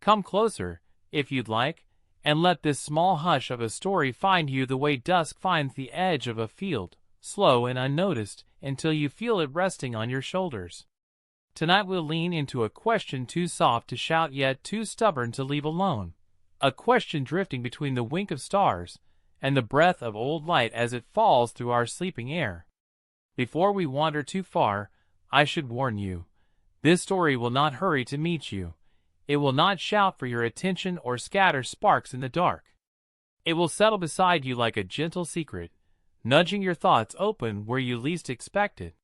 Come closer, if you'd like, and let this small hush of a story find you the way dusk finds the edge of a field, slow and unnoticed, until you feel it resting on your shoulders. Tonight we'll lean into a question too soft to shout yet too stubborn to leave alone, a question drifting between the wink of stars and the breath of old light as it falls through our sleeping air. Before we wander too far, I should warn you, this story will not hurry to meet you. It will not shout for your attention or scatter sparks in the dark. It will settle beside you like a gentle secret, nudging your thoughts open where you least expect it.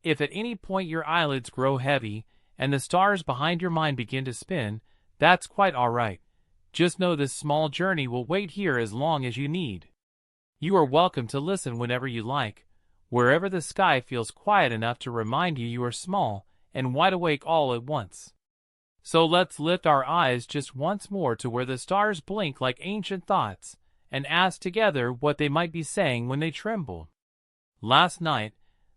If at any point your eyelids grow heavy and the stars behind your mind begin to spin, that's quite all right. Just know this small journey will wait here as long as you need. You are welcome to listen whenever you like, wherever the sky feels quiet enough to remind you are small and wide awake all at once. So let's lift our eyes just once more to where the stars blink like ancient thoughts, and ask together what they might be saying when they tremble. Last night,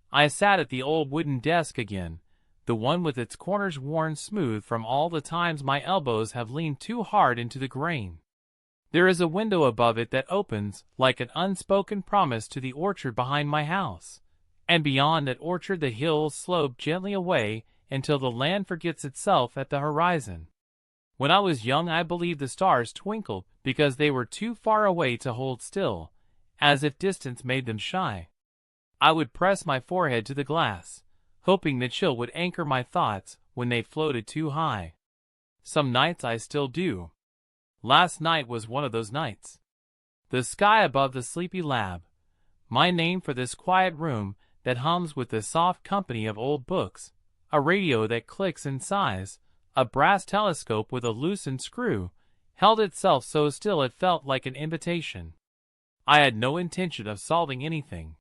I sat at the old wooden desk again, the one with its corners worn smooth from all the times my elbows have leaned too hard into the grain. There is a window above it that opens like an unspoken promise to the orchard behind my house, and beyond that orchard the hills slope gently away until the land forgets itself at the horizon. When I was young I believed the stars twinkled because they were too far away to hold still, as if distance made them shy. I would press my forehead to the glass, hoping the chill would anchor my thoughts when they floated too high. Some nights I still do. Last night was one of those nights. The sky above the sleepy lab, my name for this quiet room that hums with the soft company of old books, a radio that clicks and sighs, a brass telescope with a loosened screw, held itself so still it felt like an invitation. I had no intention of solving anything.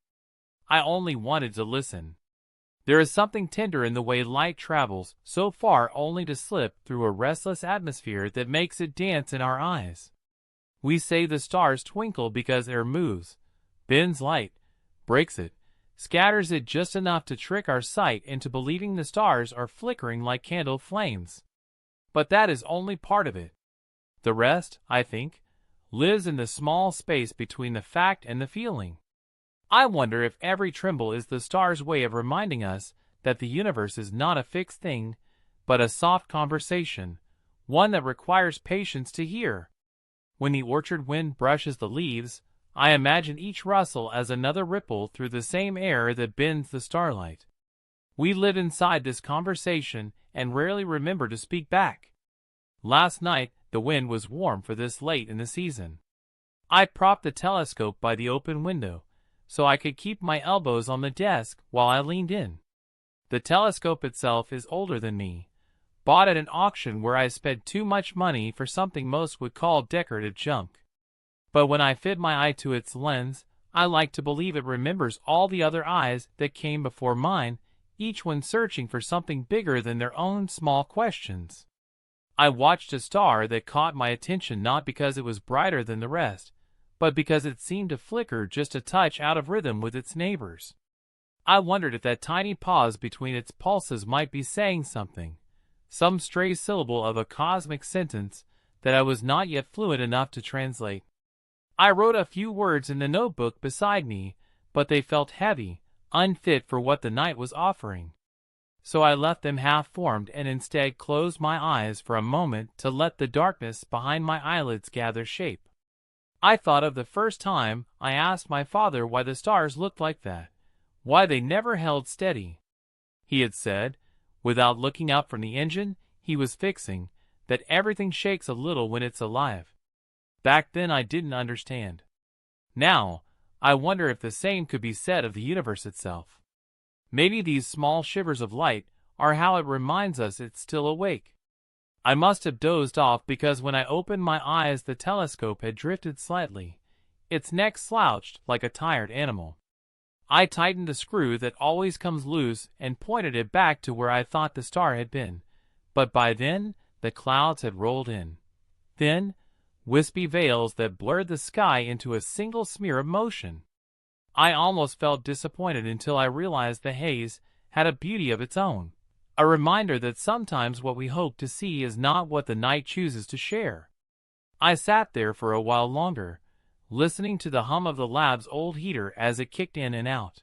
I only wanted to listen. There is something tender in the way light travels so far only to slip through a restless atmosphere that makes it dance in our eyes. We say the stars twinkle because air moves, bends light, breaks it, scatters it just enough to trick our sight into believing the stars are flickering like candle flames. But that is only part of it. The rest, I think, lives in the small space between the fact and the feeling. I wonder if every tremble is the star's way of reminding us that the universe is not a fixed thing, but a soft conversation, one that requires patience to hear. When the orchard wind brushes the leaves, I imagine each rustle as another ripple through the same air that bends the starlight. We live inside this conversation and rarely remember to speak back. Last night, the wind was warm for this late in the season. I propped the telescope by the open window, so I could keep my elbows on the desk while I leaned in. The telescope itself is older than me, bought at an auction where I spent too much money for something most would call decorative junk. But when I fit my eye to its lens, I like to believe it remembers all the other eyes that came before mine, each one searching for something bigger than their own small questions. I watched a star that caught my attention not because it was brighter than the rest, but because it seemed to flicker just a touch out of rhythm with its neighbors. I wondered if that tiny pause between its pulses might be saying something, some stray syllable of a cosmic sentence that I was not yet fluent enough to translate. I wrote a few words in the notebook beside me, but they felt heavy, unfit for what the night was offering. So I left them half-formed and instead closed my eyes for a moment to let the darkness behind my eyelids gather shape. I thought of the first time I asked my father why the stars looked like that, why they never held steady. He had said, without looking up from the engine he was fixing, that everything shakes a little when it's alive. Back then I didn't understand. Now, I wonder if the same could be said of the universe itself. Maybe these small shivers of light are how it reminds us it's still awake. I must have dozed off because when I opened my eyes the telescope had drifted slightly, its neck slouched like a tired animal. I tightened the screw that always comes loose and pointed it back to where I thought the star had been, but by then the clouds had rolled in. Thin, wispy veils that blurred the sky into a single smear of motion. I almost felt disappointed until I realized the haze had a beauty of its own, A reminder that sometimes what we hope to see is not what the night chooses to share. I sat there for a while longer, listening to the hum of the lab's old heater as it kicked in and out.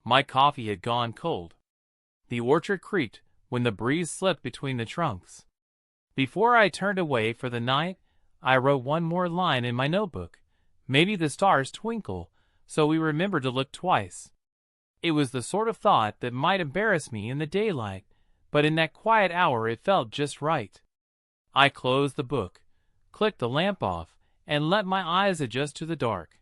My coffee had gone cold. The orchard creaked when the breeze slipped between the trunks. Before I turned away for the night, I wrote one more line in my notebook. Maybe the stars twinkle, so we remember to look twice. It was the sort of thought that might embarrass me in the daylight, but in that quiet hour it felt just right. I closed the book, clicked the lamp off, and let my eyes adjust to the dark.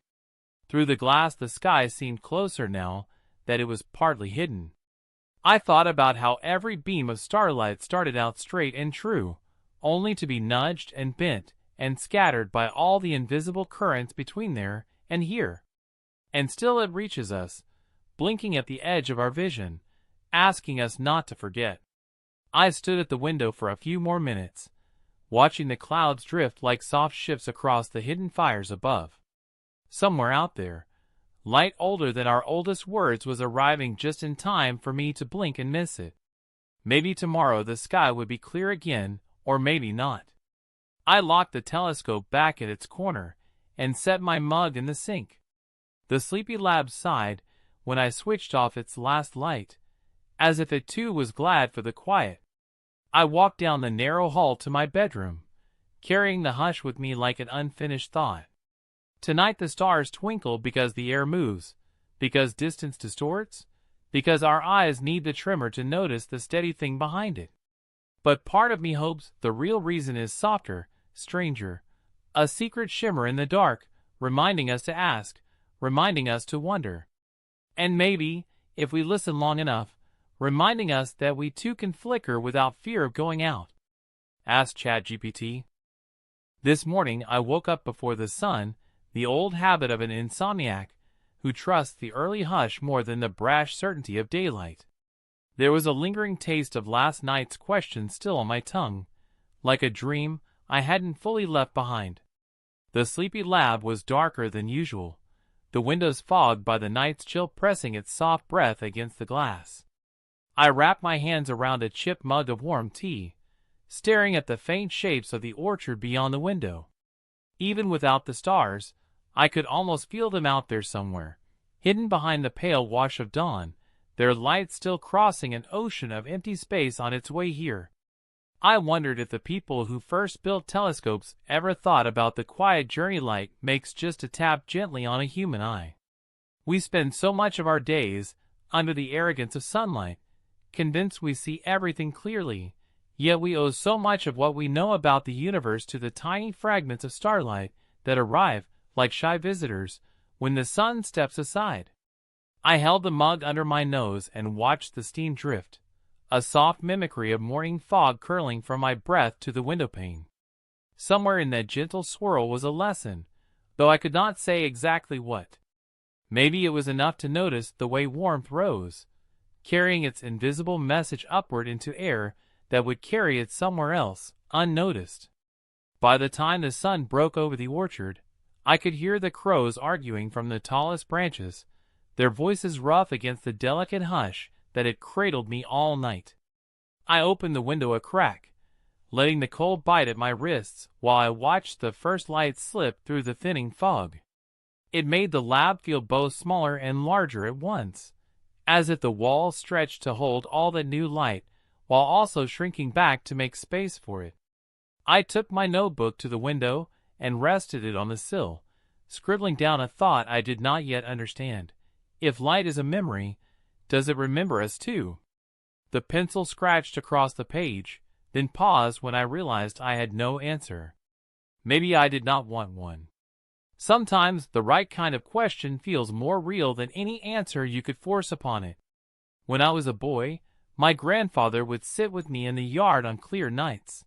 Through the glass the sky seemed closer now that it was partly hidden. I thought about how every beam of starlight started out straight and true, only to be nudged and bent and scattered by all the invisible currents between there and here. And still it reaches us, blinking at the edge of our vision, asking us not to forget. I stood at the window for a few more minutes, watching the clouds drift like soft ships across the hidden fires above. Somewhere out there, light older than our oldest words was arriving just in time for me to blink and miss it. Maybe tomorrow the sky would be clear again, or maybe not. I locked the telescope back at its corner and set my mug in the sink. The sleepy lab sighed when I switched off its last light, as if it too was glad for the quiet. I walked down the narrow hall to my bedroom, carrying the hush with me like an unfinished thought. Tonight the stars twinkle because the air moves, because distance distorts, because our eyes need the tremor to notice the steady thing behind it. But part of me hopes the real reason is softer, stranger, a secret shimmer in the dark, reminding us to ask, reminding us to wonder. And maybe, if we listen long enough, reminding us that we too can flicker without fear of going out. Ask ChatGPT. This morning I woke up before the sun, the old habit of an insomniac who trusts the early hush more than the brash certainty of daylight. There was a lingering taste of last night's question still on my tongue, like a dream I hadn't fully left behind. The sleepy lab was darker than usual, the windows fogged by the night's chill pressing its soft breath against the glass. I wrapped my hands around a chipped mug of warm tea, staring at the faint shapes of the orchard beyond the window. Even without the stars, I could almost feel them out there somewhere, hidden behind the pale wash of dawn, their light still crossing an ocean of empty space on its way here. I wondered if the people who first built telescopes ever thought about the quiet journey light makes just to tap gently on a human eye. We spend so much of our days under the arrogance of sunlight, convinced we see everything clearly, yet we owe so much of what we know about the universe to the tiny fragments of starlight that arrive, like shy visitors, when the sun steps aside. I held the mug under my nose and watched the steam drift, a soft mimicry of morning fog curling from my breath to the windowpane. Somewhere in that gentle swirl was a lesson, though I could not say exactly what. Maybe it was enough to notice the way warmth rose, carrying its invisible message upward into air that would carry it somewhere else, unnoticed. By the time the sun broke over the orchard, I could hear the crows arguing from the tallest branches, their voices rough against the delicate hush that had cradled me all night. I opened the window a crack, letting the cold bite at my wrists while I watched the first light slip through the thinning fog. It made the lab feel both smaller and larger at once, as if the walls stretched to hold all that new light, while also shrinking back to make space for it. I took my notebook to the window and rested it on the sill, scribbling down a thought I did not yet understand. If light is a memory, does it remember us too? The pencil scratched across the page, then paused when I realized I had no answer. Maybe I did not want one. Sometimes the right kind of question feels more real than any answer you could force upon it. When I was a boy, my grandfather would sit with me in the yard on clear nights.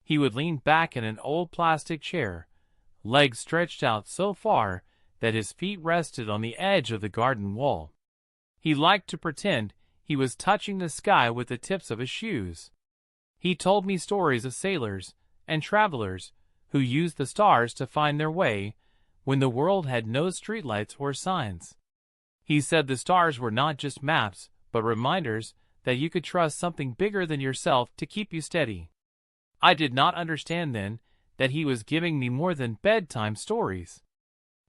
He would lean back in an old plastic chair, legs stretched out so far that his feet rested on the edge of the garden wall. He liked to pretend he was touching the sky with the tips of his shoes. He told me stories of sailors and travelers who used the stars to find their way when the world had no streetlights or signs. He said the stars were not just maps, but reminders that you could trust something bigger than yourself to keep you steady. I did not understand then that he was giving me more than bedtime stories.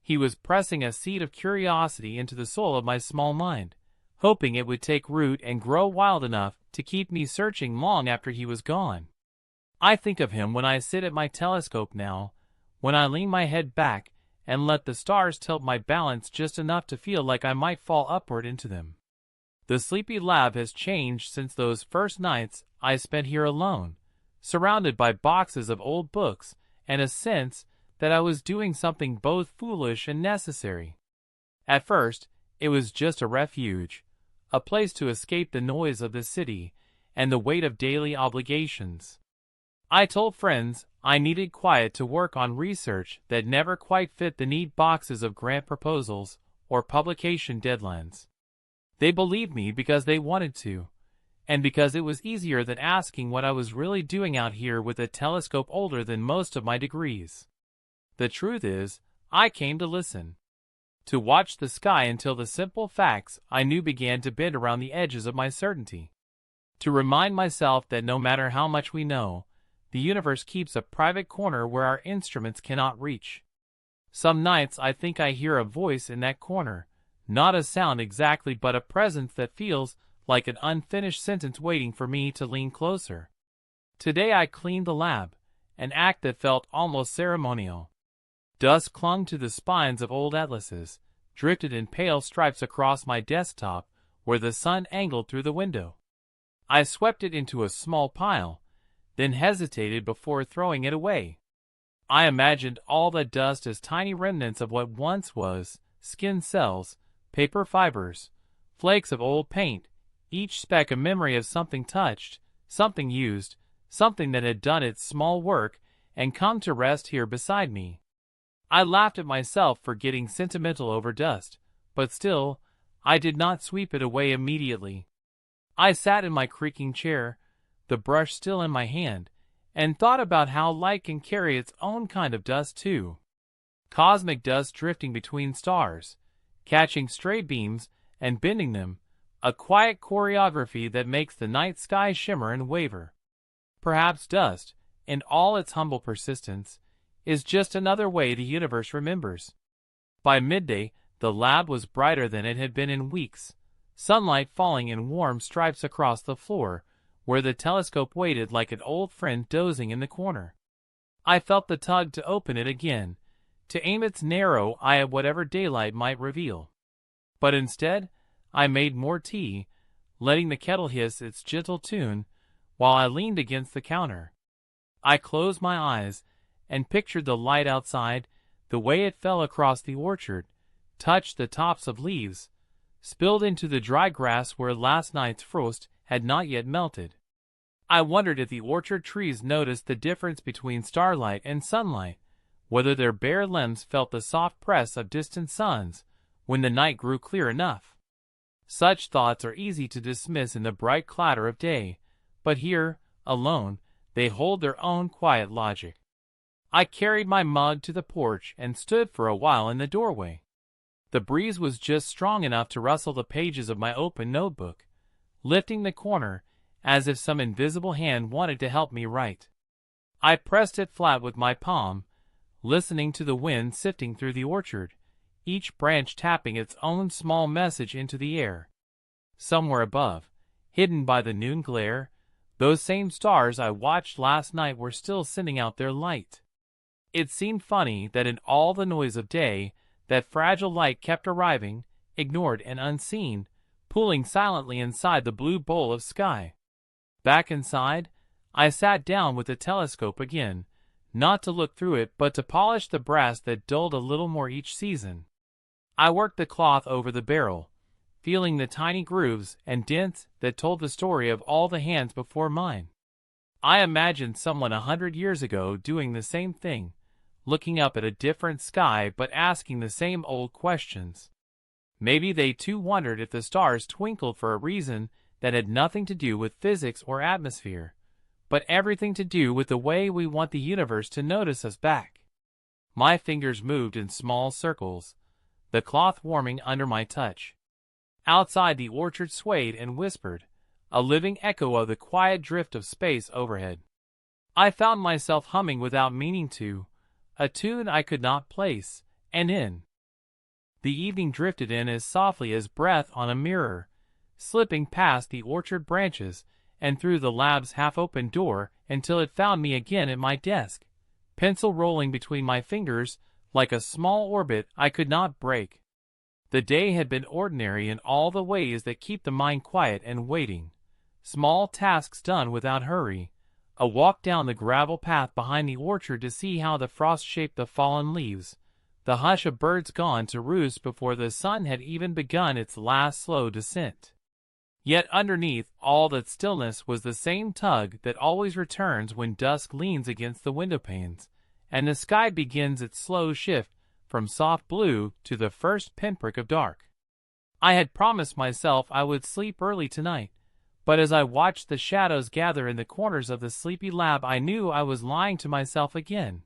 He was pressing a seed of curiosity into the soul of my small mind, hoping it would take root and grow wild enough to keep me searching long after he was gone. I think of him when I sit at my telescope now, when I lean my head back and let the stars tilt my balance just enough to feel like I might fall upward into them. The sleepy lab has changed since those first nights I spent here alone, surrounded by boxes of old books and a sense that I was doing something both foolish and necessary. At first, it was just a refuge, a place to escape the noise of the city and the weight of daily obligations. I told friends I needed quiet to work on research that never quite fit the neat boxes of grant proposals or publication deadlines. They believed me because they wanted to, and because it was easier than asking what I was really doing out here with a telescope older than most of my degrees. The truth is, I came to listen, to watch the sky until the simple facts I knew began to bend around the edges of my certainty, to remind myself that no matter how much we know, the universe keeps a private corner where our instruments cannot reach. Some nights I think I hear a voice in that corner, not a sound exactly but a presence that feels like an unfinished sentence waiting for me to lean closer. Today I cleaned the lab, an act that felt almost ceremonial. Dust clung to the spines of old atlases, drifted in pale stripes across my desktop where the sun angled through the window. I swept it into a small pile, then hesitated before throwing it away. I imagined all that dust as tiny remnants of what once was, skin cells, paper fibers, flakes of old paint, each speck a memory of something touched, something used, something that had done its small work and come to rest here beside me. I laughed at myself for getting sentimental over dust, but still, I did not sweep it away immediately. I sat in my creaking chair, the brush still in my hand, and thought about how light can carry its own kind of dust too. Cosmic dust drifting between stars, catching stray beams and bending them, a quiet choreography that makes the night sky shimmer and waver. Perhaps dust, in all its humble persistence, is just another way the universe remembers. By midday, the lab was brighter than it had been in weeks, sunlight falling in warm stripes across the floor, where the telescope waited like an old friend dozing in the corner. I felt the tug to open it again, to aim its narrow eye at whatever daylight might reveal. But instead, I made more tea, letting the kettle hiss its gentle tune, while I leaned against the counter. I closed my eyes and pictured the light outside, the way it fell across the orchard, touched the tops of leaves, spilled into the dry grass where last night's frost had not yet melted. I wondered if the orchard trees noticed the difference between starlight and sunlight, whether their bare limbs felt the soft press of distant suns when the night grew clear enough. Such thoughts are easy to dismiss in the bright clatter of day, but here, alone, they hold their own quiet logic. I carried my mug to the porch and stood for a while in the doorway. The breeze was just strong enough to rustle the pages of my open notebook, lifting the corner as if some invisible hand wanted to help me write. I pressed it flat with my palm, listening to the wind sifting through the orchard, each branch tapping its own small message into the air. Somewhere above, hidden by the noon glare, those same stars I watched last night were still sending out their light. It seemed funny that in all the noise of day, that fragile light kept arriving, ignored and unseen, pooling silently inside the blue bowl of sky. Back inside, I sat down with the telescope again, not to look through it but to polish the brass that dulled a little more each season. I worked the cloth over the barrel, feeling the tiny grooves and dents that told the story of all the hands before mine. I imagined someone 100 years ago doing the same thing, looking up at a different sky but asking the same old questions. Maybe they too wondered if the stars twinkled for a reason that had nothing to do with physics or atmosphere, but everything to do with the way we want the universe to notice us back. My fingers moved in small circles, the cloth warming under my touch. Outside the orchard swayed and whispered, a living echo of the quiet drift of space overhead. I found myself humming without meaning to, a tune I could not place, and in. The evening drifted in as softly as breath on a mirror, slipping past the orchard branches and through the lab's half-open door until it found me again at my desk, pencil rolling between my fingers like a small orbit I could not break. The day had been ordinary in all the ways that keep the mind quiet and waiting. Small tasks done without hurry, a walk down the gravel path behind the orchard to see how the frost shaped the fallen leaves, the hush of birds gone to roost before the sun had even begun its last slow descent. Yet underneath all that stillness was the same tug that always returns when dusk leans against the windowpanes, and the sky begins its slow shift from soft blue to the first pinprick of dark. I had promised myself I would sleep early tonight, but as I watched the shadows gather in the corners of the sleepy lab, I knew I was lying to myself again.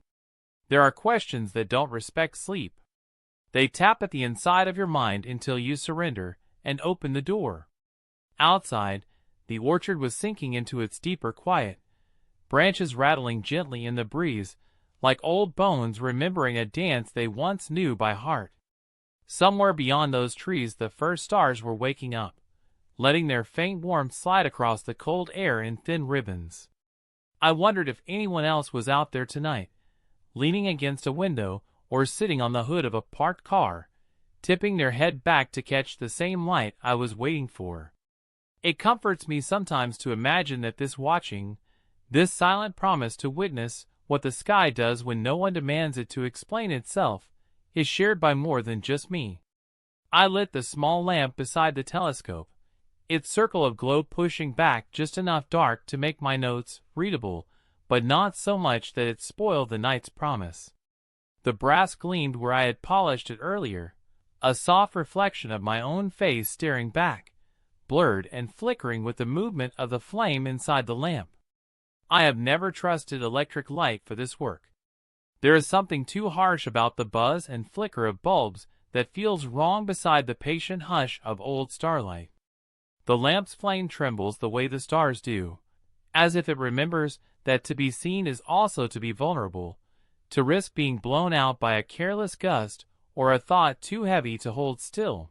There are questions that don't respect sleep. They tap at the inside of your mind until you surrender and open the door. Outside, the orchard was sinking into its deeper quiet, branches rattling gently in the breeze, like old bones remembering a dance they once knew by heart. Somewhere beyond those trees the first stars were waking up, letting their faint warmth slide across the cold air in thin ribbons. I wondered if anyone else was out there tonight, leaning against a window or sitting on the hood of a parked car, tipping their head back to catch the same light I was waiting for. It comforts me sometimes to imagine that this watching, this silent promise to witness what the sky does when no one demands it to explain itself, is shared by more than just me. I lit the small lamp beside the telescope, its circle of glow pushing back just enough dark to make my notes readable, but not so much that it spoiled the night's promise. The brass gleamed where I had polished it earlier, a soft reflection of my own face staring back, blurred and flickering with the movement of the flame inside the lamp. I have never trusted electric light for this work. There is something too harsh about the buzz and flicker of bulbs that feels wrong beside the patient hush of old starlight. The lamp's flame trembles the way the stars do, as if it remembers that to be seen is also to be vulnerable, to risk being blown out by a careless gust or a thought too heavy to hold still.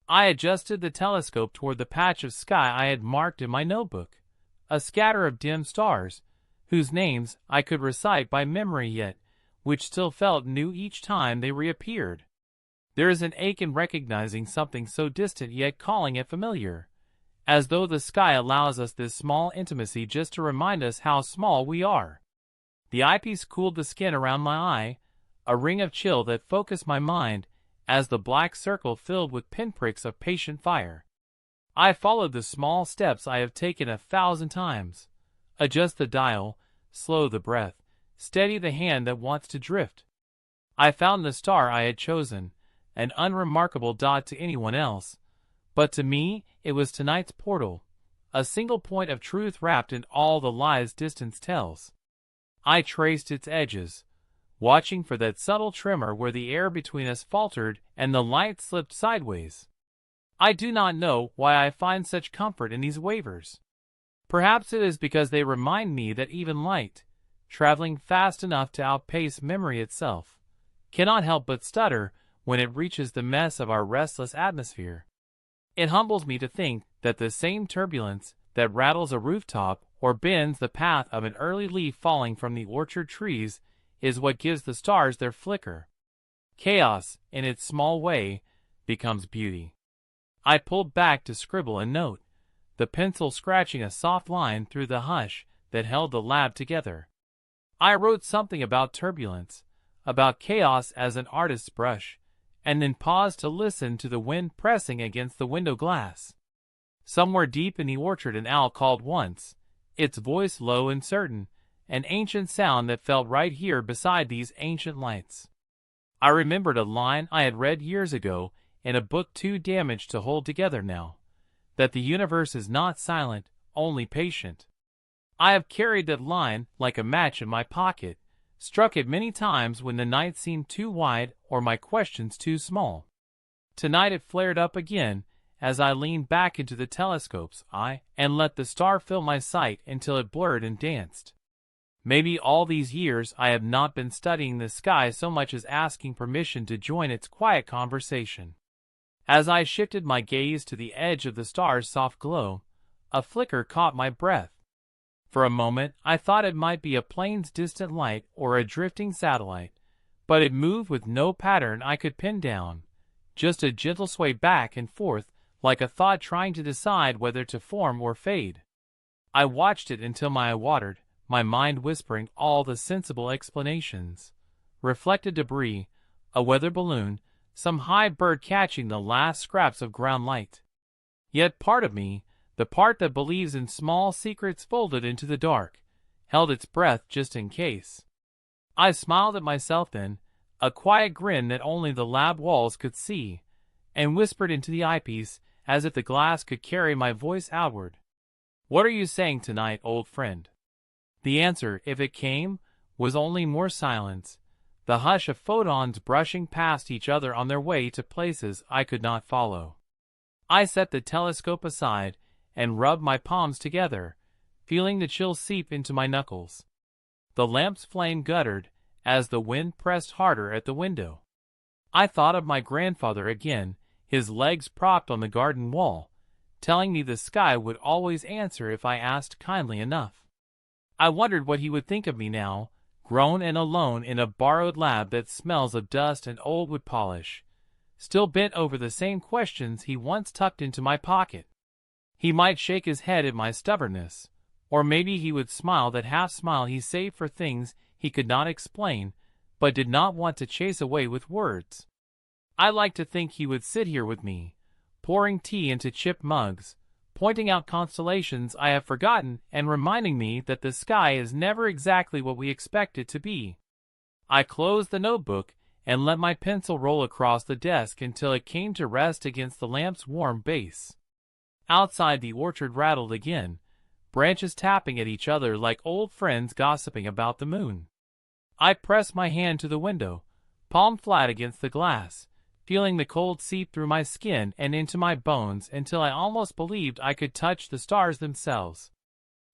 I adjusted the telescope toward the patch of sky I had marked in my notebook, a scatter of dim stars, whose names I could recite by memory yet, which still felt new each time they reappeared. There is an ache in recognizing something so distant yet calling it familiar, as though the sky allows us this small intimacy just to remind us how small we are. The eyepiece cooled the skin around my eye, a ring of chill that focused my mind as the black circle filled with pinpricks of patient fire. I followed the small steps I have taken 1,000 times. Adjust the dial, slow the breath, steady the hand that wants to drift. I found the star I had chosen, an unremarkable dot to anyone else, but to me it was tonight's portal, a single point of truth wrapped in all the lies distance tells. I traced its edges, watching for that subtle tremor where the air between us faltered and the light slipped sideways. I do not know why I find such comfort in these wavers. Perhaps it is because they remind me that even light, traveling fast enough to outpace memory itself, cannot help but stutter when it reaches the mess of our restless atmosphere. It humbles me to think that the same turbulence that rattles a rooftop or bends the path of an early leaf falling from the orchard trees is what gives the stars their flicker. Chaos, in its small way, becomes beauty. I pulled back to scribble a note, the pencil scratching a soft line through the hush that held the lab together. I wrote something about turbulence, about chaos as an artist's brush, and then paused to listen to the wind pressing against the window glass. Somewhere deep in the orchard an owl called once, its voice low and certain, an ancient sound that felt right here beside these ancient lights. I remembered a line I had read years ago in a book too damaged to hold together now, that the universe is not silent, only patient. I have carried that line like a match in my pocket, struck it many times when the night seemed too wide or my questions too small. Tonight it flared up again, as I leaned back into the telescope's eye and let the star fill my sight until it blurred and danced. Maybe all these years I have not been studying the sky so much as asking permission to join its quiet conversation. As I shifted my gaze to the edge of the star's soft glow, a flicker caught my breath. For a moment I thought it might be a plane's distant light or a drifting satellite, but it moved with no pattern I could pin down, just a gentle sway back and forth like a thought trying to decide whether to form or fade. I watched it until my eye watered, my mind whispering all the sensible explanations. Reflected debris, a weather balloon, some high bird catching the last scraps of ground light. Yet part of me, the part that believes in small secrets folded into the dark, held its breath just in case. I smiled at myself then, a quiet grin that only the lab walls could see, and whispered into the eyepiece as if the glass could carry my voice outward. "What are you saying tonight, old friend?" The answer, if it came, was only more silence, the hush of photons brushing past each other on their way to places I could not follow. I set the telescope aside and rubbed my palms together, feeling the chill seep into my knuckles. The lamp's flame guttered as the wind pressed harder at the window. I thought of my grandfather again, his legs propped on the garden wall, telling me the sky would always answer if I asked kindly enough. I wondered what he would think of me now, grown and alone in a borrowed lab that smells of dust and old wood polish, still bent over the same questions he once tucked into my pocket. He might shake his head at my stubbornness, or maybe he would smile that half smile he saved for things he could not explain, but did not want to chase away with words. I like to think he would sit here with me, pouring tea into chipped mugs, pointing out constellations I have forgotten and reminding me that the sky is never exactly what we expect it to be. I closed the notebook and let my pencil roll across the desk until it came to rest against the lamp's warm base. Outside the orchard rattled again, branches tapping at each other like old friends gossiping about the moon. I pressed my hand to the window, palm flat against the glass, feeling the cold seep through my skin and into my bones until I almost believed I could touch the stars themselves.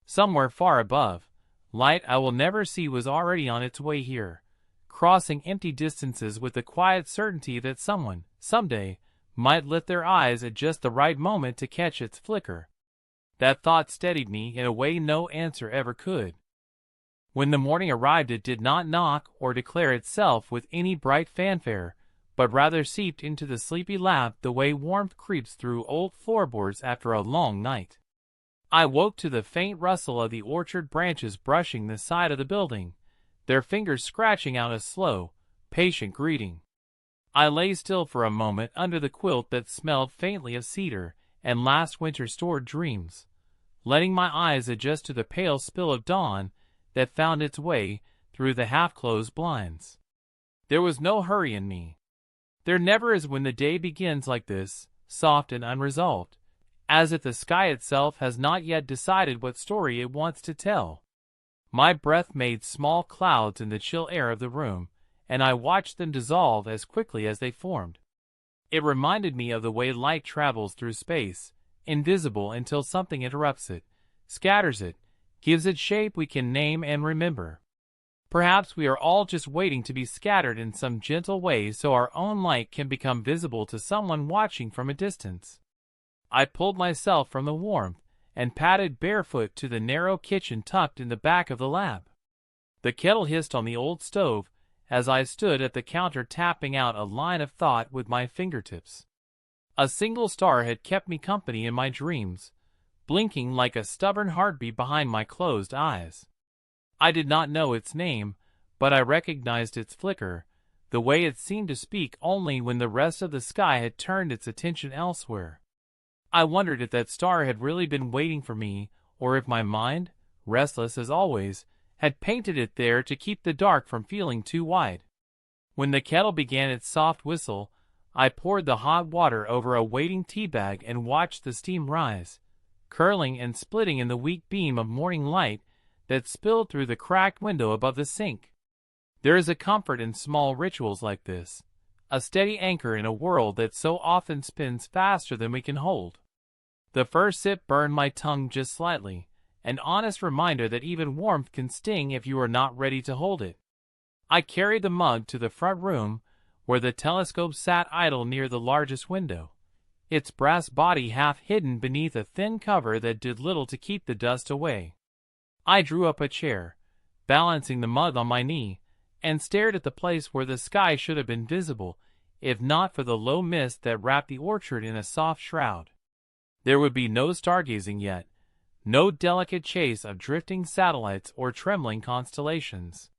Somewhere far above, light I will never see was already on its way here, crossing empty distances with the quiet certainty that someone, someday, might lift their eyes at just the right moment to catch its flicker. That thought steadied me in a way no answer ever could. When the morning arrived, it did not knock or declare itself with any bright fanfare, but rather seeped into the sleepy lab the way warmth creeps through old floorboards after a long night. I woke to the faint rustle of the orchard branches brushing the side of the building, their fingers scratching out a slow, patient greeting. I lay still for a moment under the quilt that smelled faintly of cedar and last winter's stored dreams, letting my eyes adjust to the pale spill of dawn that found its way through the half-closed blinds. There was no hurry in me. There never is when the day begins like this, soft and unresolved, as if the sky itself has not yet decided what story it wants to tell. My breath made small clouds in the chill air of the room, and I watched them dissolve as quickly as they formed. It reminded me of the way light travels through space, invisible until something interrupts it, scatters it, gives it shape we can name and remember. Perhaps we are all just waiting to be scattered in some gentle way so our own light can become visible to someone watching from a distance. I pulled myself from the warmth and padded barefoot to the narrow kitchen tucked in the back of the lab. The kettle hissed on the old stove as I stood at the counter tapping out a line of thought with my fingertips. A single star had kept me company in my dreams, blinking like a stubborn heartbeat behind my closed eyes. I did not know its name, but I recognized its flicker, the way it seemed to speak only when the rest of the sky had turned its attention elsewhere. I wondered if that star had really been waiting for me, or if my mind, restless as always, had painted it there to keep the dark from feeling too wide. When the kettle began its soft whistle, I poured the hot water over a waiting tea bag and watched the steam rise, curling and splitting in the weak beam of morning light that spilled through the cracked window above the sink. There is a comfort in small rituals like this, a steady anchor in a world that so often spins faster than we can hold. The first sip burned my tongue just slightly, an honest reminder that even warmth can sting if you are not ready to hold it. I carried the mug to the front room, where the telescope sat idle near the largest window, its brass body half hidden beneath a thin cover that did little to keep the dust away. I drew up a chair, balancing the mug on my knee, and stared at the place where the sky should have been visible, if not for the low mist that wrapped the orchard in a soft shroud. There would be no stargazing yet, no delicate chase of drifting satellites or trembling constellations.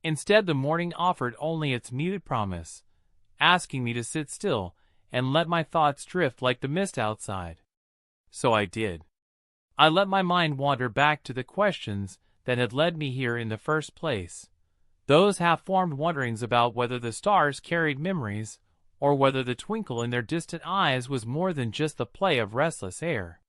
Instead, the morning offered only its muted promise, asking me to sit still and let my thoughts drift like the mist outside. So I did. I let my mind wander back to the questions that had led me here in the first place, those half-formed wonderings about whether the stars carried memories, or whether the twinkle in their distant eyes was more than just the play of restless air.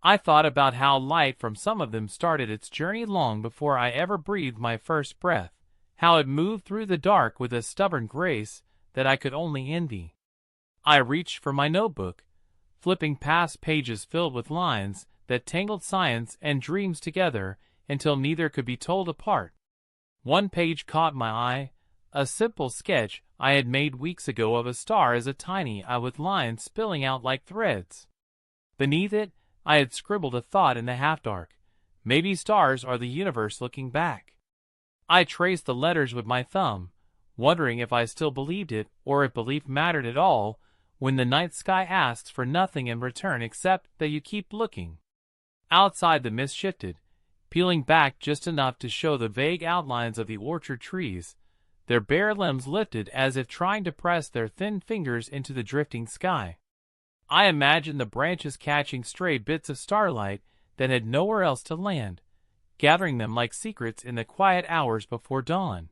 I thought about how light from some of them started its journey long before I ever breathed my first breath, how it moved through the dark with a stubborn grace that I could only envy. I reached for my notebook, flipping past pages filled with lines that tangled science and dreams together until neither could be told apart. One page caught my eye, a simple sketch I had made weeks ago of a star as a tiny eye with lines spilling out like threads. Beneath it, I had scribbled a thought in the half-dark. Maybe stars are the universe looking back. I traced the letters with my thumb, wondering if I still believed it or if belief mattered at all when the night sky asks for nothing in return except that you keep looking. Outside, the mist shifted, peeling back just enough to show the vague outlines of the orchard trees, their bare limbs lifted as if trying to press their thin fingers into the drifting sky. I imagined the branches catching stray bits of starlight that had nowhere else to land, gathering them like secrets in the quiet hours before dawn.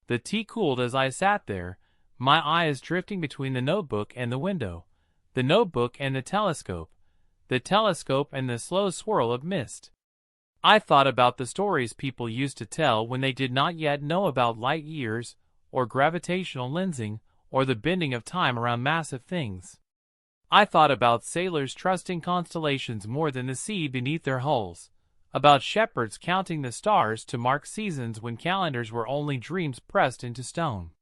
The tea cooled as I sat there, my eyes drifting between the notebook and the window, the notebook and the telescope and the slow swirl of mist. I thought about the stories people used to tell when they did not yet know about light years, or gravitational lensing, or the bending of time around massive things. I thought about sailors trusting constellations more than the sea beneath their hulls, about shepherds counting the stars to mark seasons when calendars were only dreams pressed into stone.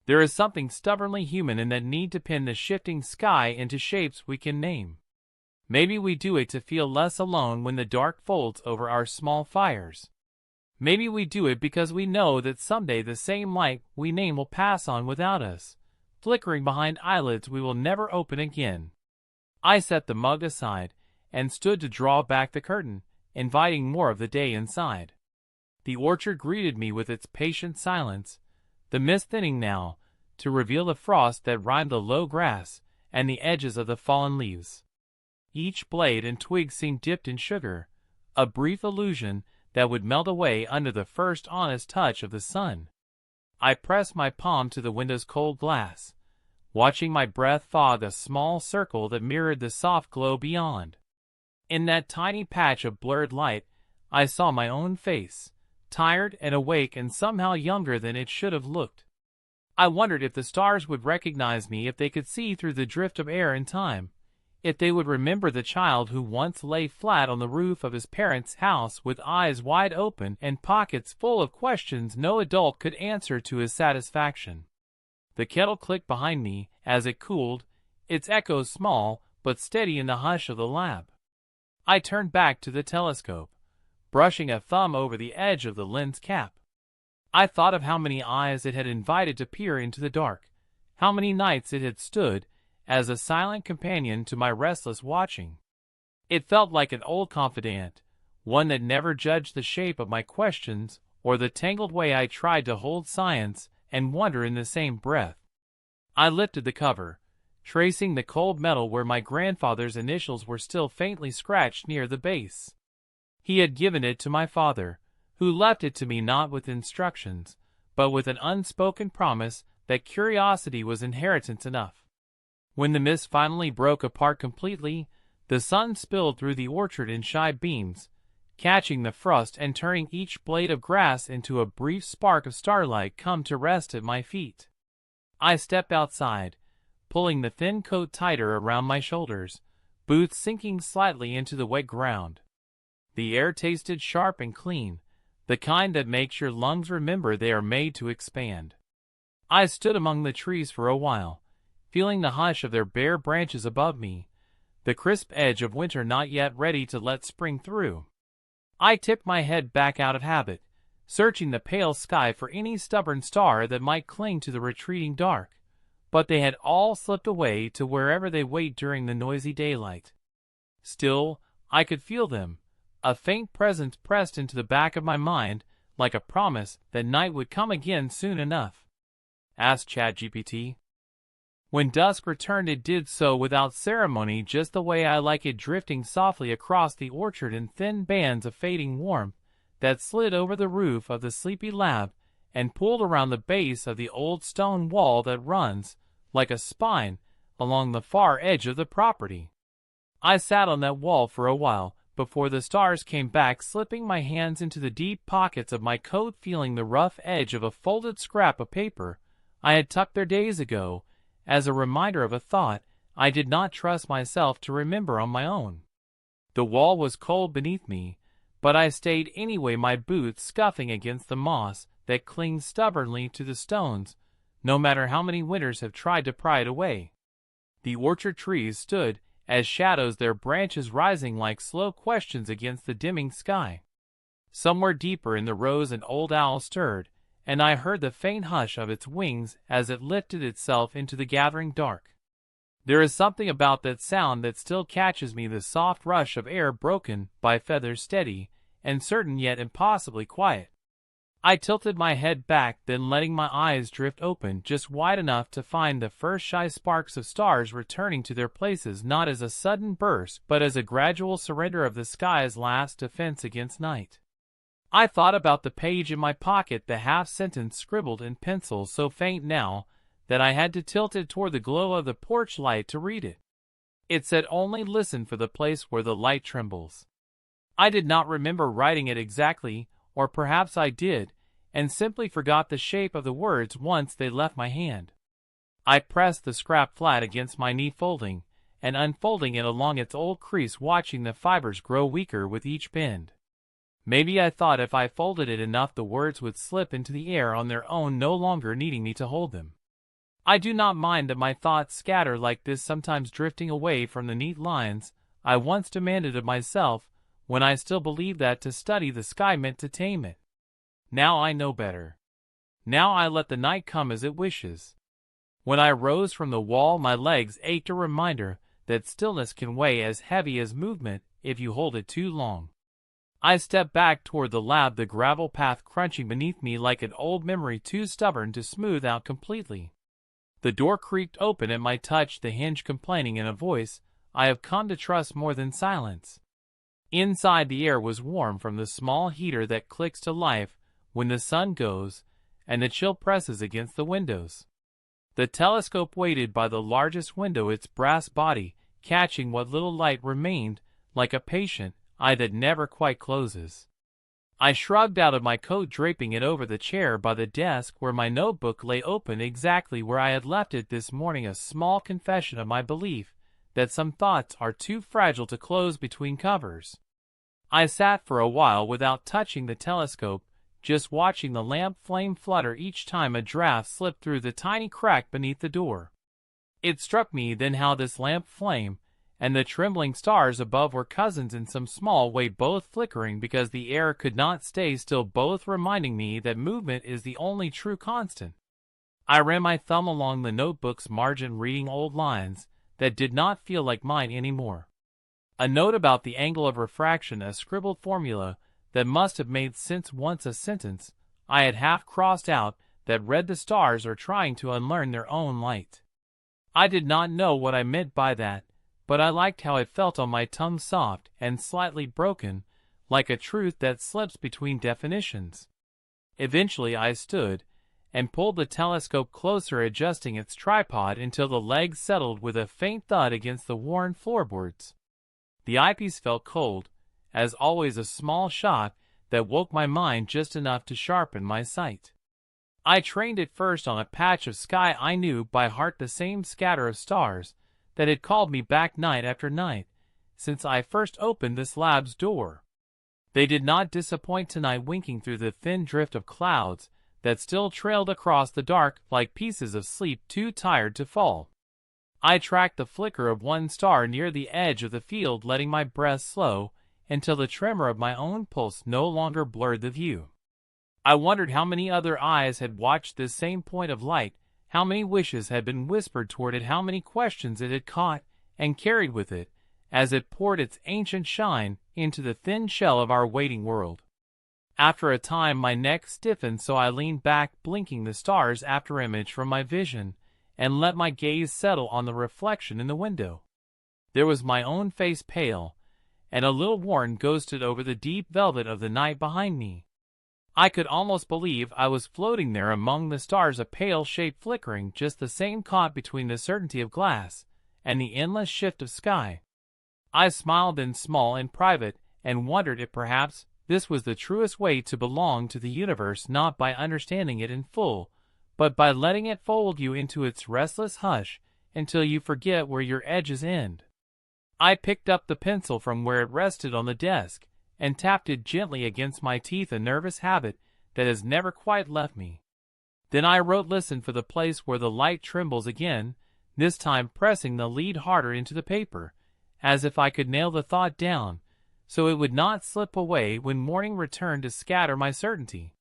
There is something stubbornly human in that need to pin the shifting sky into shapes we can name. Maybe we do it to feel less alone when the dark folds over our small fires. Maybe we do it because we know that someday the same light we name will pass on without us, flickering behind eyelids we will never open again. I set the mug aside and stood to draw back the curtain, inviting more of the day inside. The orchard greeted me with its patient silence, the mist thinning now to reveal the frost that rimed the low grass and the edges of the fallen leaves. Each blade and twig seemed dipped in sugar, a brief illusion that would melt away under the first honest touch of the sun. I pressed my palm to the window's cold glass, watching my breath fog a small circle that mirrored the soft glow beyond. In that tiny patch of blurred light, I saw my own face, tired and awake and somehow younger than it should have looked. I wondered if the stars would recognize me, if they could see through the drift of air and time, if they would remember the child who once lay flat on the roof of his parents' house with eyes wide open and pockets full of questions no adult could answer to his satisfaction. The kettle clicked behind me as it cooled, its echoes small but steady in the hush of the lab. I turned back to the telescope, brushing a thumb over the edge of the lens cap. I thought of how many eyes it had invited to peer into the dark, how many nights it had stood as a silent companion to my restless watching. It felt like an old confidant, one that never judged the shape of my questions or the tangled way I tried to hold science and wonder in the same breath. I lifted the cover, tracing the cold metal where my grandfather's initials were still faintly scratched near the base. He had given it to my father, who left it to me not with instructions, but with an unspoken promise that curiosity was inheritance enough. When the mist finally broke apart completely, the sun spilled through the orchard in shy beams, catching the frost and turning each blade of grass into a brief spark of starlight come to rest at my feet. I stepped outside, pulling the thin coat tighter around my shoulders, boots sinking slightly into the wet ground. The air tasted sharp and clean, the kind that makes your lungs remember they are made to expand. I stood among the trees for a while, feeling the hush of their bare branches above me, the crisp edge of winter not yet ready to let spring through. I tipped my head back out of habit, searching the pale sky for any stubborn star that might cling to the retreating dark, but they had all slipped away to wherever they wait during the noisy daylight. Still, I could feel them, a faint presence pressed into the back of my mind, like a promise that night would come again soon enough. Asked ChatGPT. When dusk returned, it did so without ceremony, just the way I like it, drifting softly across the orchard in thin bands of fading warmth that slid over the roof of the sleepy lab and pulled around the base of the old stone wall that runs, like a spine, along the far edge of the property. I sat on that wall for a while before the stars came back, slipping my hands into the deep pockets of my coat, feeling the rough edge of a folded scrap of paper I had tucked there days ago, as a reminder of a thought I did not trust myself to remember on my own. The wall was cold beneath me, but I stayed anyway, my boots scuffing against the moss that clings stubbornly to the stones, no matter how many winters have tried to pry it away. The orchard trees stood as shadows, their branches rising like slow questions against the dimming sky. Somewhere deeper in the rose an old owl stirred, and I heard the faint hush of its wings as it lifted itself into the gathering dark. There is something about that sound that still catches me, the soft rush of air broken by feathers, steady and certain yet impossibly quiet. I tilted my head back, then letting my eyes drift open just wide enough to find the first shy sparks of stars returning to their places, not as a sudden burst but as a gradual surrender of the sky's last defense against night. I thought about the page in my pocket, the half-sentence scribbled in pencil so faint now that I had to tilt it toward the glow of the porch light to read it. It said, "Only listen for the place where the light trembles." I did not remember writing it exactly, or perhaps I did, and simply forgot the shape of the words once they left my hand. I pressed the scrap flat against my knee, folding and unfolding it along its old crease, watching the fibers grow weaker with each bend. Maybe I thought if I folded it enough the words would slip into the air on their own, no longer needing me to hold them. I do not mind that my thoughts scatter like this, sometimes drifting away from the neat lines I once demanded of myself when I still believed that to study the sky meant to tame it. Now I know better. Now I let the night come as it wishes. When I rose from the wall, my legs ached, a reminder that stillness can weigh as heavy as movement if you hold it too long. I stepped back toward the lab, the gravel path crunching beneath me like an old memory too stubborn to smooth out completely. The door creaked open at my touch, the hinge complaining in a voice I have come to trust more than silence. Inside, the air was warm from the small heater that clicks to life when the sun goes, and the chill presses against the windows. The telescope waited by the largest window, its brass body catching what little light remained, like a patient eye that never quite closes. I shrugged out of my coat, draping it over the chair by the desk where my notebook lay open exactly where I had left it this morning, a small confession of my belief that some thoughts are too fragile to close between covers. I sat for a while without touching the telescope, just watching the lamp flame flutter each time a draft slipped through the tiny crack beneath the door. It struck me then how this lamp flame and the trembling stars above were cousins in some small way, both flickering because the air could not stay still, both reminding me that movement is the only true constant. I ran my thumb along the notebook's margin, reading old lines that did not feel like mine anymore. A note about the angle of refraction, a scribbled formula that must have made sense once, a sentence I had half crossed out that read, "The stars are trying to unlearn their own light." I did not know what I meant by that, but I liked how it felt on my tongue, soft and slightly broken, like a truth that slips between definitions. Eventually I stood and pulled the telescope closer, adjusting its tripod until the legs settled with a faint thud against the worn floorboards. The eyepiece felt cold, as always, a small shock that woke my mind just enough to sharpen my sight. I trained it first on a patch of sky I knew by heart, the same scatter of stars that had called me back night after night since I first opened this lab's door. They did not disappoint tonight, winking through the thin drift of clouds that still trailed across the dark like pieces of sleep too tired to fall. I tracked the flicker of one star near the edge of the field, letting my breath slow until the tremor of my own pulse no longer blurred the view. I wondered how many other eyes had watched this same point of light, how many wishes had been whispered toward it, how many questions it had caught and carried with it as it poured its ancient shine into the thin shell of our waiting world. After a time my neck stiffened, so I leaned back, blinking the stars after image from my vision, and let my gaze settle on the reflection in the window. There was my own face, pale and a little worn, ghosted over the deep velvet of the night behind me. I could almost believe I was floating there among the stars, a pale shape flickering just the same, caught between the certainty of glass and the endless shift of sky. I smiled in small and private, and wondered if perhaps this was the truest way to belong to the universe, not by understanding it in full, but by letting it fold you into its restless hush until you forget where your edges end. I picked up the pencil from where it rested on the desk and tapped it gently against my teeth, a nervous habit that has never quite left me. Then I wrote, "Listen for the place where the light trembles again," this time pressing the lead harder into the paper, as if I could nail the thought down, so it would not slip away when morning returned to scatter my certainty.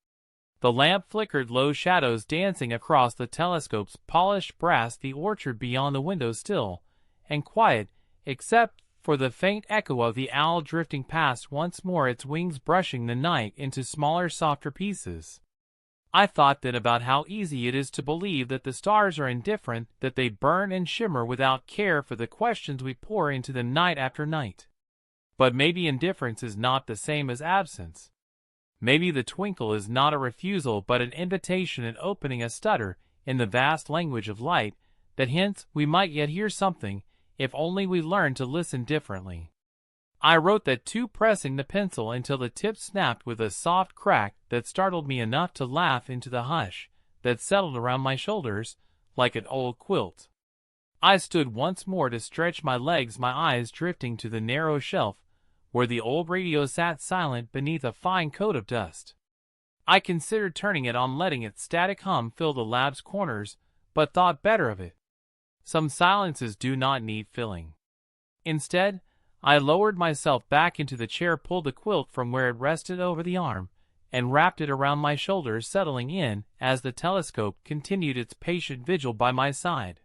The lamp flickered, low shadows dancing across the telescope's polished brass, the orchard beyond the window still and quiet, except for the faint echo of the owl drifting past once more, its wings brushing the night into smaller, softer pieces. I thought then about how easy it is to believe that the stars are indifferent, that they burn and shimmer without care for the questions we pour into them night after night. But maybe indifference is not the same as absence. Maybe the twinkle is not a refusal but an invitation, an opening, a stutter in the vast language of light that hints we might yet hear something if only we learn to listen differently. I wrote that too, pressing the pencil until the tip snapped with a soft crack that startled me enough to laugh into the hush that settled around my shoulders like an old quilt. I stood once more to stretch my legs, my eyes drifting to the narrow shelf where the old radio sat silent beneath a fine coat of dust. I considered turning it on, letting its static hum fill the lab's corners, but thought better of it. Some silences do not need filling. Instead, I lowered myself back into the chair, pulled the quilt from where it rested over the arm, and wrapped it around my shoulders, settling in as the telescope continued its patient vigil by my side.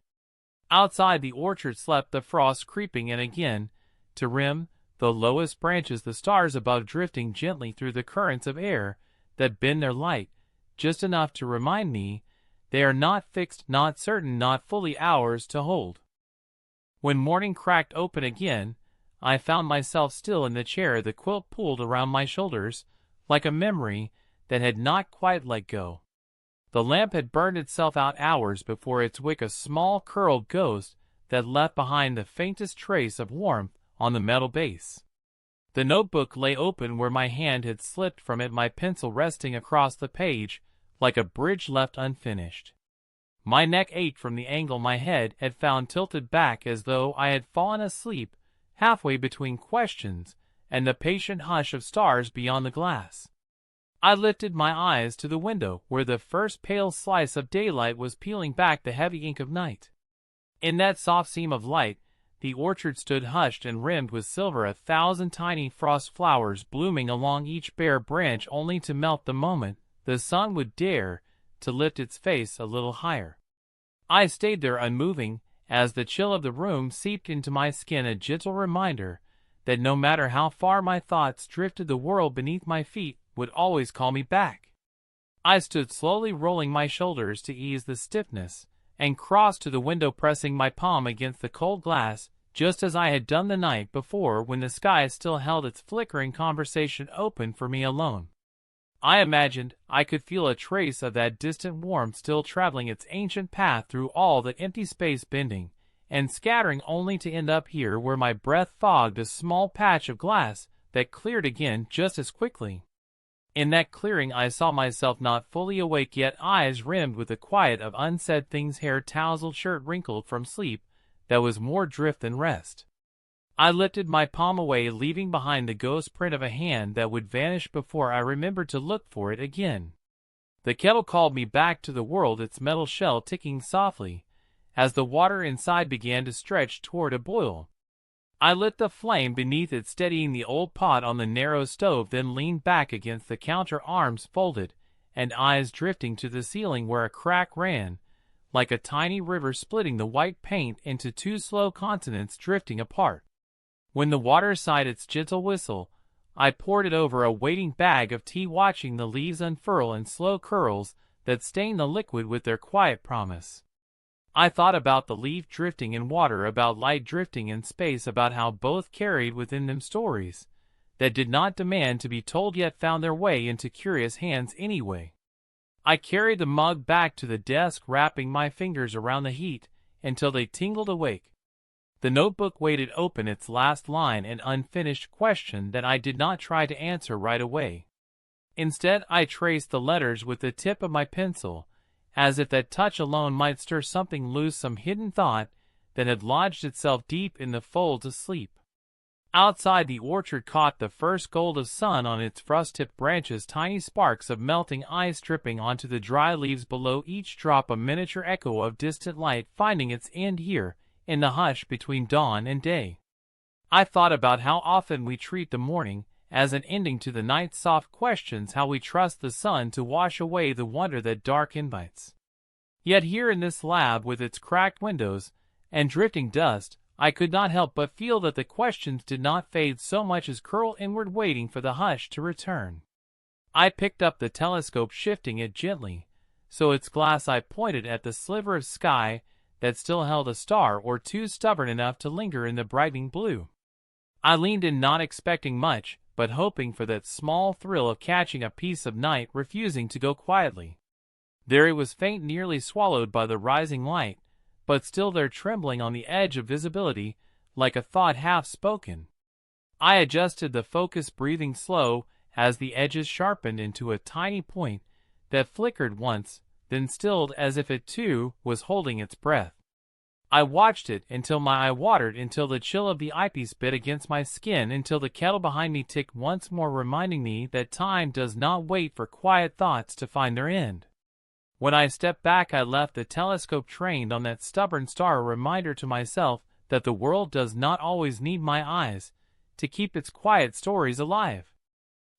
Outside the orchard slept the frost creeping, and again, to rim the lowest branches, the stars above drifting gently through the currents of air that bend their light, just enough to remind me they are not fixed, not certain, not fully ours to hold. When morning cracked open again, I found myself still in the chair, the quilt pulled around my shoulders like a memory that had not quite let go. The lamp had burned itself out hours before its wick, a small curled ghost that left behind the faintest trace of warmth on the metal base. The notebook lay open where my hand had slipped from it, my pencil resting across the page like a bridge left unfinished. My neck ached from the angle my head had found tilted back, as though I had fallen asleep halfway between questions and the patient hush of stars beyond the glass. I lifted my eyes to the window where the first pale slice of daylight was peeling back the heavy ink of night. In that soft seam of light, the orchard stood hushed and rimmed with silver, 1,000 tiny frost flowers blooming along each bare branch, only to melt the moment the sun would dare to lift its face a little higher. I stayed there unmoving as the chill of the room seeped into my skin, a gentle reminder that no matter how far my thoughts drifted, the world beneath my feet would always call me back. I stood slowly, rolling my shoulders to ease the stiffness, and crossed to the window, pressing my palm against the cold glass, just as I had done the night before when the sky still held its flickering conversation open for me alone. I imagined I could feel a trace of that distant warmth still traveling its ancient path through all that empty space, bending and scattering only to end up here where my breath fogged a small patch of glass that cleared again just as quickly. In that clearing I saw myself not fully awake yet, eyes rimmed with the quiet of unsaid things, hair tousled, shirt wrinkled from sleep that was more drift than rest. I lifted my palm away, leaving behind the ghost print of a hand that would vanish before I remembered to look for it again. The kettle called me back to the world, its metal shell ticking softly, as the water inside began to stretch toward a boil. I lit the flame beneath it, steadying the old pot on the narrow stove, then leaned back against the counter, arms folded, and eyes drifting to the ceiling where a crack ran, like a tiny river, splitting the white paint into two slow continents drifting apart. When the water sighed its gentle whistle, I poured it over a waiting bag of tea, watching the leaves unfurl in slow curls that stained the liquid with their quiet promise. I thought about the leaf drifting in water, about light drifting in space, about how both carried within them stories that did not demand to be told yet found their way into curious hands anyway. I carried the mug back to the desk, wrapping my fingers around the heat until they tingled awake. The notebook waited open, its last line an unfinished question that I did not try to answer right away. Instead, I traced the letters with the tip of my pencil, as if that touch alone might stir something loose, some hidden thought that had lodged itself deep in the folds of sleep. Outside, the orchard caught the first gold of sun on its frost-tipped branches, tiny sparks of melting ice dripping onto the dry leaves below, each drop a miniature echo of distant light, finding its end here in the hush between dawn and day. I thought about how often we treat the morning as an ending to the night's soft questions, how we trust the sun to wash away the wonder that dark invites. Yet here in this lab, with its cracked windows and drifting dust, I could not help but feel that the questions did not fade so much as curl inward, waiting for the hush to return. I picked up the telescope, shifting it gently, so its glass eye pointed at the sliver of sky that still held a star or two, stubborn enough to linger in the brightening blue. I leaned in, not expecting much, but hoping for that small thrill of catching a piece of night refusing to go quietly. There it was, faint, nearly swallowed by the rising light, but still there, trembling on the edge of visibility, like a thought half spoken. I adjusted the focus, breathing slow as the edges sharpened into a tiny point that flickered once, then stilled as if it too was holding its breath. I watched it until my eye watered, until the chill of the eyepiece bit against my skin, until the kettle behind me ticked once more, reminding me that time does not wait for quiet thoughts to find their end. When I stepped back, I left the telescope trained on that stubborn star, a reminder to myself that the world does not always need my eyes to keep its quiet stories alive.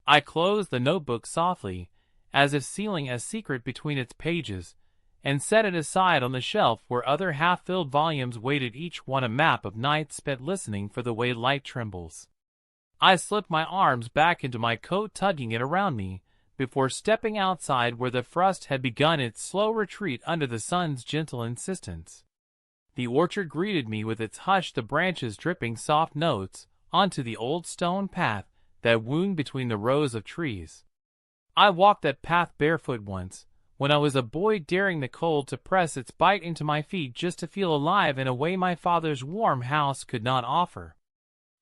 I closed the notebook softly, as if sealing a secret between its pages, and set it aside on the shelf where other half-filled volumes waited, each one a map of nights spent listening for the way light trembles. I slipped my arms back into my coat, tugging it around me, before stepping outside where the frost had begun its slow retreat under the sun's gentle insistence. The orchard greeted me with its hush, the branches dripping soft notes onto the old stone path that wound between the rows of trees. I walked that path barefoot once, when I was a boy, daring the cold to press its bite into my feet just to feel alive in a way my father's warm house could not offer.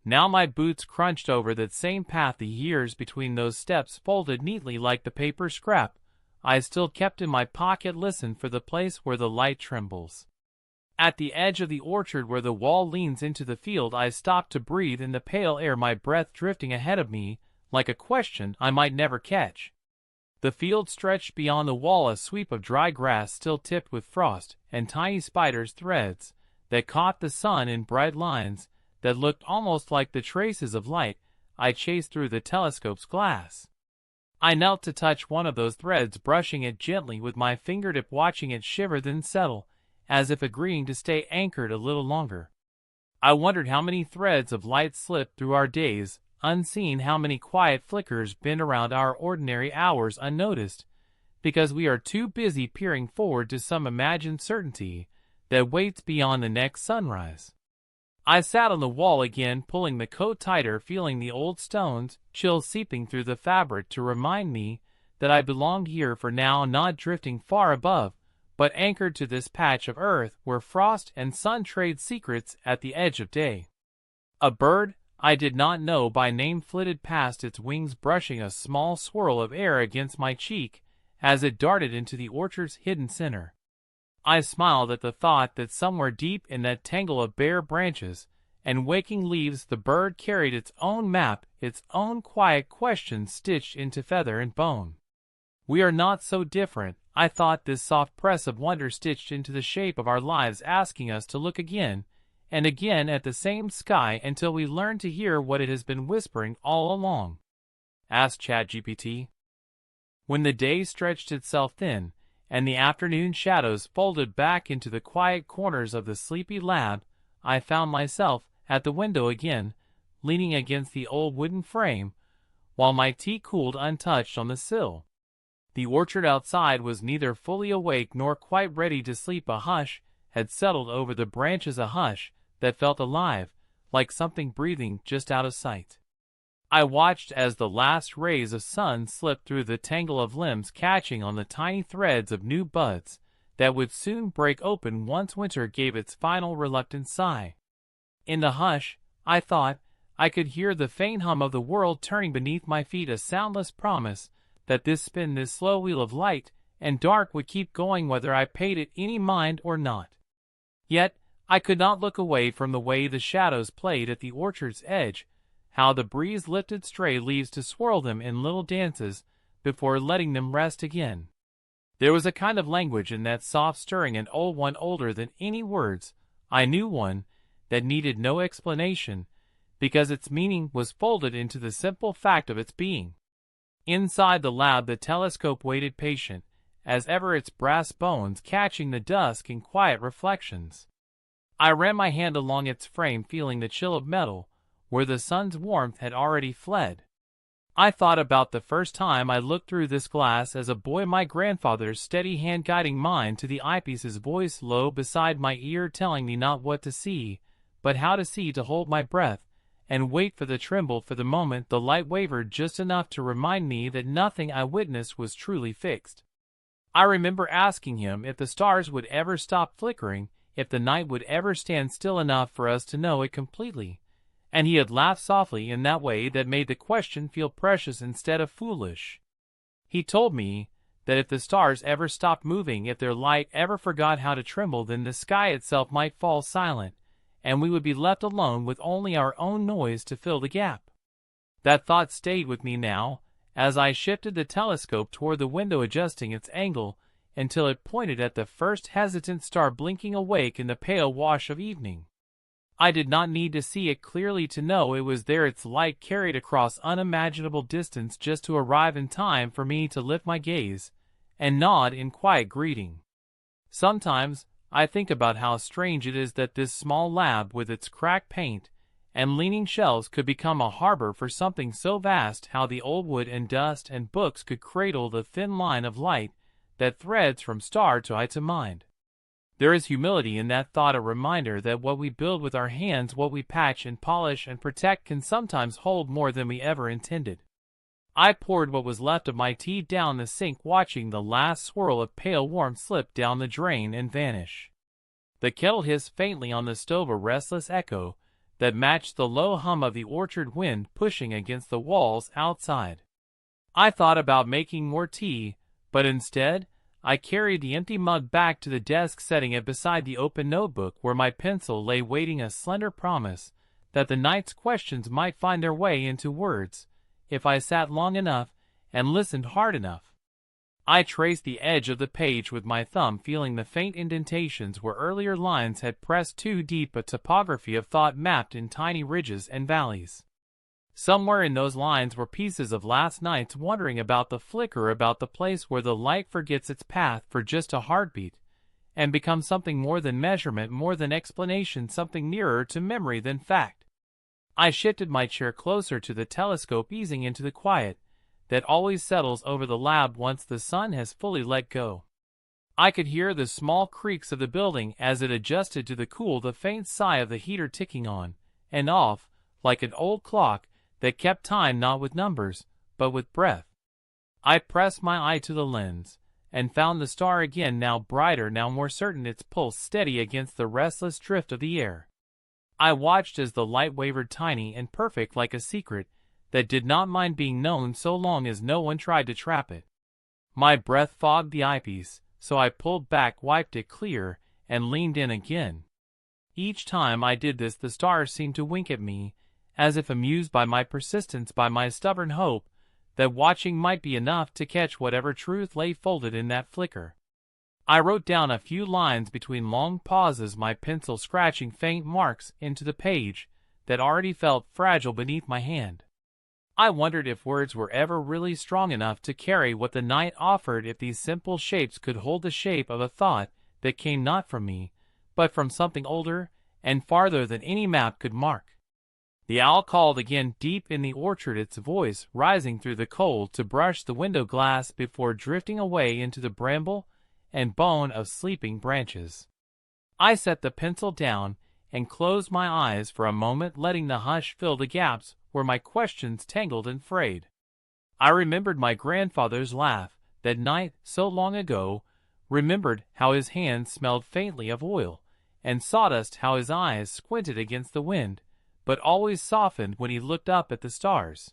Now my boots crunched over that same path, the years between those steps folded neatly like the paper scrap I still kept in my pocket, listened for the place where the light trembles. At the edge of the orchard where the wall leans into the field, I stopped to breathe in the pale air, my breath drifting ahead of me like a question I might never catch. The field stretched beyond the wall, a sweep of dry grass still tipped with frost, and tiny spiders' threads that caught the sun in bright lines that looked almost like the traces of light I chased through the telescope's glass. I knelt to touch one of those threads, brushing it gently with my fingertip, watching it shiver then settle, as if agreeing to stay anchored a little longer. I wondered how many threads of light slip through our days unseen, how many quiet flickers bend around our ordinary hours unnoticed, because we are too busy peering forward to some imagined certainty that waits beyond the next sunrise. I sat on the wall again, pulling the coat tighter, feeling the old stone's chill seeping through the fabric to remind me that I belonged here for now, not drifting far above, but anchored to this patch of earth where frost and sun trade secrets at the edge of day. A bird, I did not know by name flitted past, its wings brushing a small swirl of air against my cheek as it darted into the orchard's hidden center. I smiled at the thought that somewhere deep in that tangle of bare branches and waking leaves the bird carried its own map, its own quiet question stitched into feather and bone. We are not so different, I thought, this soft press of wonder stitched into the shape of our lives, asking us to look again and again at the same sky until we learn to hear what it has been whispering all along. Asked ChatGPT. When the day stretched itself thin, and the afternoon shadows folded back into the quiet corners of the sleepy lab, I found myself at the window again, leaning against the old wooden frame, while my tea cooled untouched on the sill. The orchard outside was neither fully awake nor quite ready to sleep. A hush had settled over the branches, a hush that felt alive, like something breathing just out of sight. I watched as the last rays of sun slipped through the tangle of limbs, catching on the tiny threads of new buds that would soon break open once winter gave its final reluctant sigh. In the hush, I thought, I could hear the faint hum of the world turning beneath my feet, a soundless promise that this slow wheel of light and dark would keep going whether I paid it any mind or not. Yet, I could not look away from the way the shadows played at the orchard's edge, how the breeze lifted stray leaves to swirl them in little dances before letting them rest again. There was a kind of language in that soft stirring, an old one, older than any words. I knew one that needed no explanation, because its meaning was folded into the simple fact of its being. Inside the lab the telescope waited, patient as ever, its brass bones catching the dusk in quiet reflections. I ran my hand along its frame, feeling the chill of metal where the sun's warmth had already fled. I thought about the first time I looked through this glass as a boy, my grandfather's steady hand guiding mine to the eyepiece, his voice low beside my ear telling me not what to see, but how to see, to hold my breath and wait for the tremble. For the moment the light wavered just enough to remind me that nothing I witnessed was truly fixed. I remember asking him if the stars would ever stop flickering, if the night would ever stand still enough for us to know it completely, and he had laughed softly in that way that made the question feel precious instead of foolish. He told me that if the stars ever stopped moving, if their light ever forgot how to tremble, then the sky itself might fall silent, and we would be left alone with only our own noise to fill the gap. That thought stayed with me now, as I shifted the telescope toward the window, adjusting its angle until it pointed at the first hesitant star blinking awake in the pale wash of evening. I did not need to see it clearly to know it was there. Its light carried across unimaginable distance just to arrive in time for me to lift my gaze and nod in quiet greeting. Sometimes I think about how strange it is that this small lab with its cracked paint and leaning shelves could become a harbor for something so vast, how the old wood and dust and books could cradle the thin line of light that threads from star to eye to mind. There is humility in that thought, a reminder that what we build with our hands, what we patch and polish and protect, can sometimes hold more than we ever intended. I poured what was left of my tea down the sink, watching the last swirl of pale warmth slip down the drain and vanish. The kettle hissed faintly on the stove, a restless echo that matched the low hum of the orchard wind pushing against the walls outside. I thought about making more tea, but instead, I carried the empty mug back to the desk, setting it beside the open notebook where my pencil lay waiting, a slender promise that the night's questions might find their way into words if I sat long enough and listened hard enough. I traced the edge of the page with my thumb, feeling the faint indentations where earlier lines had pressed too deep, a topography of thought mapped in tiny ridges and valleys. Somewhere in those lines were pieces of last night's wondering, about the flicker, about the place where the light forgets its path for just a heartbeat and becomes something more than measurement, more than explanation, something nearer to memory than fact. I shifted my chair closer to the telescope, easing into the quiet that always settles over the lab once the sun has fully let go. I could hear the small creaks of the building as it adjusted to the cool, the faint sigh of the heater ticking on and off like an old clock that kept time not with numbers, but with breath. I pressed my eye to the lens, and found the star again, now brighter, now more certain, its pulse steady against the restless drift of the air. I watched as the light wavered tiny and perfect like a secret that did not mind being known so long as no one tried to trap it. My breath fogged the eyepiece, so I pulled back, wiped it clear, and leaned in again. Each time I did this, the stars seemed to wink at me, as if amused by my persistence, by my stubborn hope that watching might be enough to catch whatever truth lay folded in that flicker. I wrote down a few lines between long pauses, my pencil scratching faint marks into the page that already felt fragile beneath my hand. I wondered if words were ever really strong enough to carry what the night offered, if these simple shapes could hold the shape of a thought that came not from me, but from something older and farther than any map could mark. The owl called again deep in the orchard, its voice rising through the cold to brush the window glass before drifting away into the bramble and bone of sleeping branches. I set the pencil down and closed my eyes for a moment, letting the hush fill the gaps where my questions tangled and frayed. I remembered my grandfather's laugh that night so long ago, remembered how his hands smelled faintly of oil and sawdust, how his eyes squinted against the wind, but always softened when he looked up at the stars.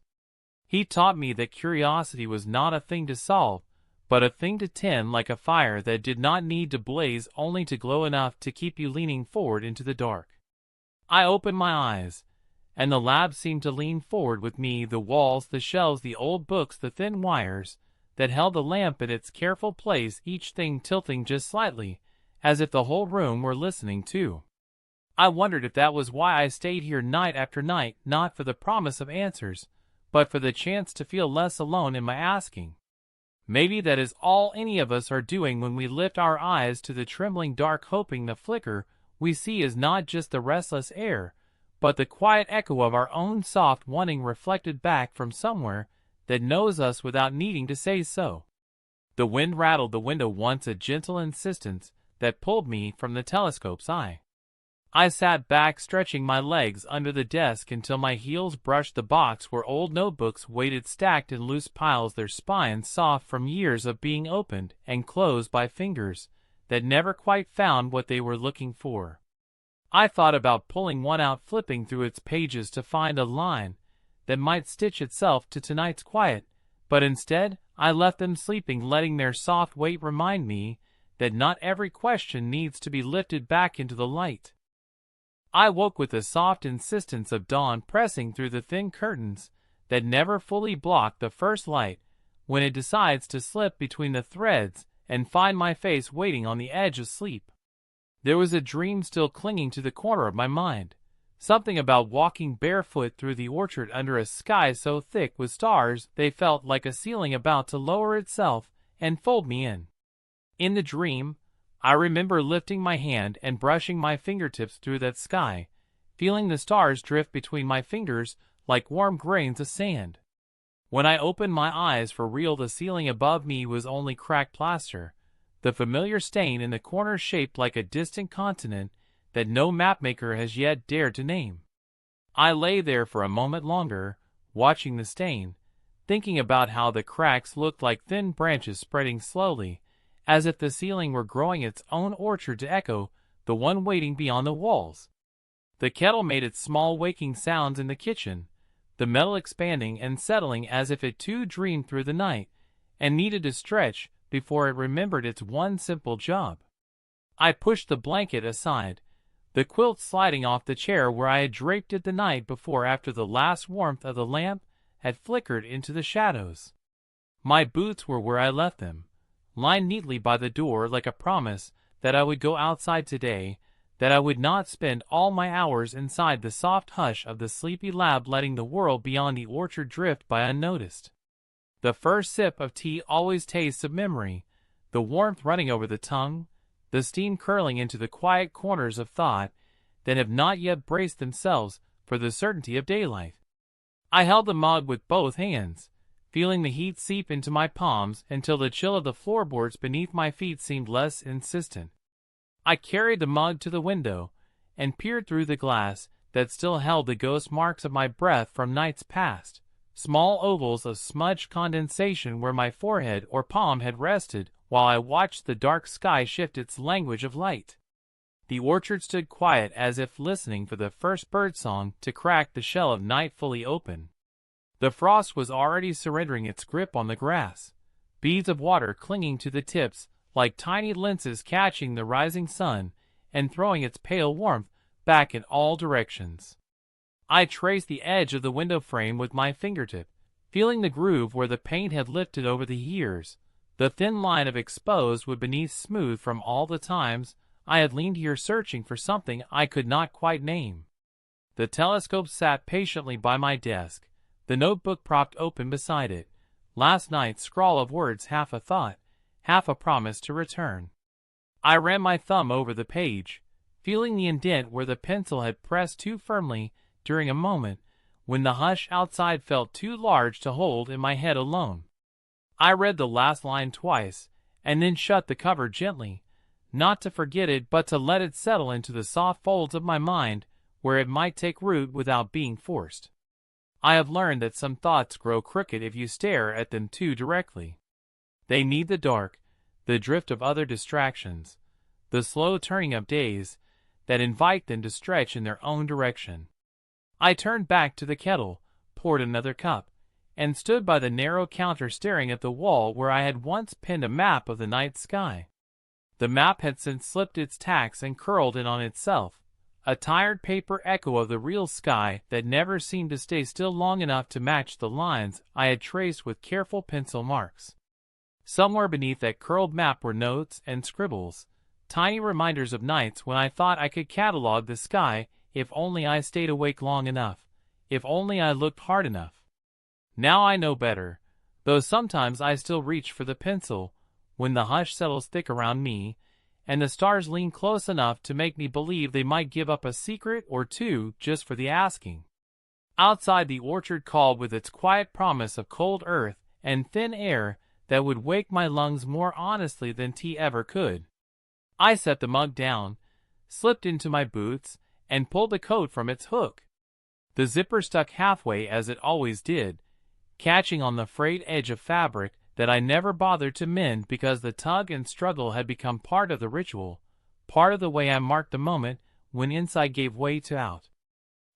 He taught me that curiosity was not a thing to solve, but a thing to tend, like a fire that did not need to blaze, only to glow enough to keep you leaning forward into the dark. I opened my eyes, and the lab seemed to lean forward with me, the walls, the shelves, the old books, the thin wires that held the lamp in its careful place, each thing tilting just slightly, as if the whole room were listening too. I wondered if that was why I stayed here night after night, not for the promise of answers, but for the chance to feel less alone in my asking. Maybe that is all any of us are doing when we lift our eyes to the trembling dark, hoping the flicker we see is not just the restless air, but the quiet echo of our own soft wanting reflected back from somewhere that knows us without needing to say so. The wind rattled the window once, a gentle insistence that pulled me from the telescope's eye. I sat back, stretching my legs under the desk until my heels brushed the box where old notebooks waited stacked in loose piles, their spines soft from years of being opened and closed by fingers that never quite found what they were looking for. I thought about pulling one out, flipping through its pages to find a line that might stitch itself to tonight's quiet, but instead I left them sleeping, letting their soft weight remind me that not every question needs to be lifted back into the light. I woke with the soft insistence of dawn pressing through the thin curtains that never fully block the first light when it decides to slip between the threads and find my face waiting on the edge of sleep. There was a dream still clinging to the corner of my mind, something about walking barefoot through the orchard under a sky so thick with stars they felt like a ceiling about to lower itself and fold me in. In the dream, I remember lifting my hand and brushing my fingertips through that sky, feeling the stars drift between my fingers like warm grains of sand. When I opened my eyes for real, the ceiling above me was only cracked plaster, the familiar stain in the corner shaped like a distant continent that no mapmaker has yet dared to name. I lay there for a moment longer, watching the stain, thinking about how the cracks looked like thin branches spreading slowly, as if the ceiling were growing its own orchard to echo the one waiting beyond the walls. The kettle made its small waking sounds in the kitchen, the metal expanding and settling as if it too dreamed through the night and needed to stretch before it remembered its one simple job. I pushed the blanket aside, the quilt sliding off the chair where I had draped it the night before after the last warmth of the lamp had flickered into the shadows. My boots were where I left them, lined neatly by the door like a promise that I would go outside today, that I would not spend all my hours inside the soft hush of the sleepy lab, letting the world beyond the orchard drift by unnoticed. The first sip of tea always tastes of memory, the warmth running over the tongue, the steam curling into the quiet corners of thought that have not yet braced themselves for the certainty of daylight. I held the mug with both hands, feeling the heat seep into my palms until the chill of the floorboards beneath my feet seemed less insistent. I carried the mug to the window and peered through the glass that still held the ghost marks of my breath from nights past, small ovals of smudged condensation where my forehead or palm had rested while I watched the dark sky shift its language of light. The orchard stood quiet as if listening for the first birdsong to crack the shell of night fully open. The frost was already surrendering its grip on the grass, beads of water clinging to the tips like tiny lenses catching the rising sun and throwing its pale warmth back in all directions. I traced the edge of the window frame with my fingertip, feeling the groove where the paint had lifted over the years, the thin line of exposed wood beneath smooth from all the times I had leaned here searching for something I could not quite name. The telescope sat patiently by my desk, the notebook propped open beside it, last night's scrawl of words half a thought, half a promise to return. I ran my thumb over the page, feeling the indent where the pencil had pressed too firmly during a moment when the hush outside felt too large to hold in my head alone. I read the last line twice, and then shut the cover gently, not to forget it but to let it settle into the soft folds of my mind where it might take root without being forced. I have learned that some thoughts grow crooked if you stare at them too directly. They need the dark, the drift of other distractions, the slow turning of days that invite them to stretch in their own direction. I turned back to the kettle, poured another cup, and stood by the narrow counter staring at the wall where I had once pinned a map of the night sky. The map had since slipped its tacks and curled in on itself, a tired paper echo of the real sky that never seemed to stay still long enough to match the lines I had traced with careful pencil marks. Somewhere beneath that curled map were notes and scribbles, tiny reminders of nights when I thought I could catalog the sky if only I stayed awake long enough, if only I looked hard enough. Now I know better, though sometimes I still reach for the pencil when the hush settles thick around me and the stars lean close enough to make me believe they might give up a secret or two just for the asking. Outside, the orchard called with its quiet promise of cold earth and thin air that would wake my lungs more honestly than tea ever could. I set the mug down, slipped into my boots, and pulled the coat from its hook. The zipper stuck halfway as it always did, catching on the frayed edge of fabric that I never bothered to mend because the tug and struggle had become part of the ritual, part of the way I marked the moment when inside gave way to out.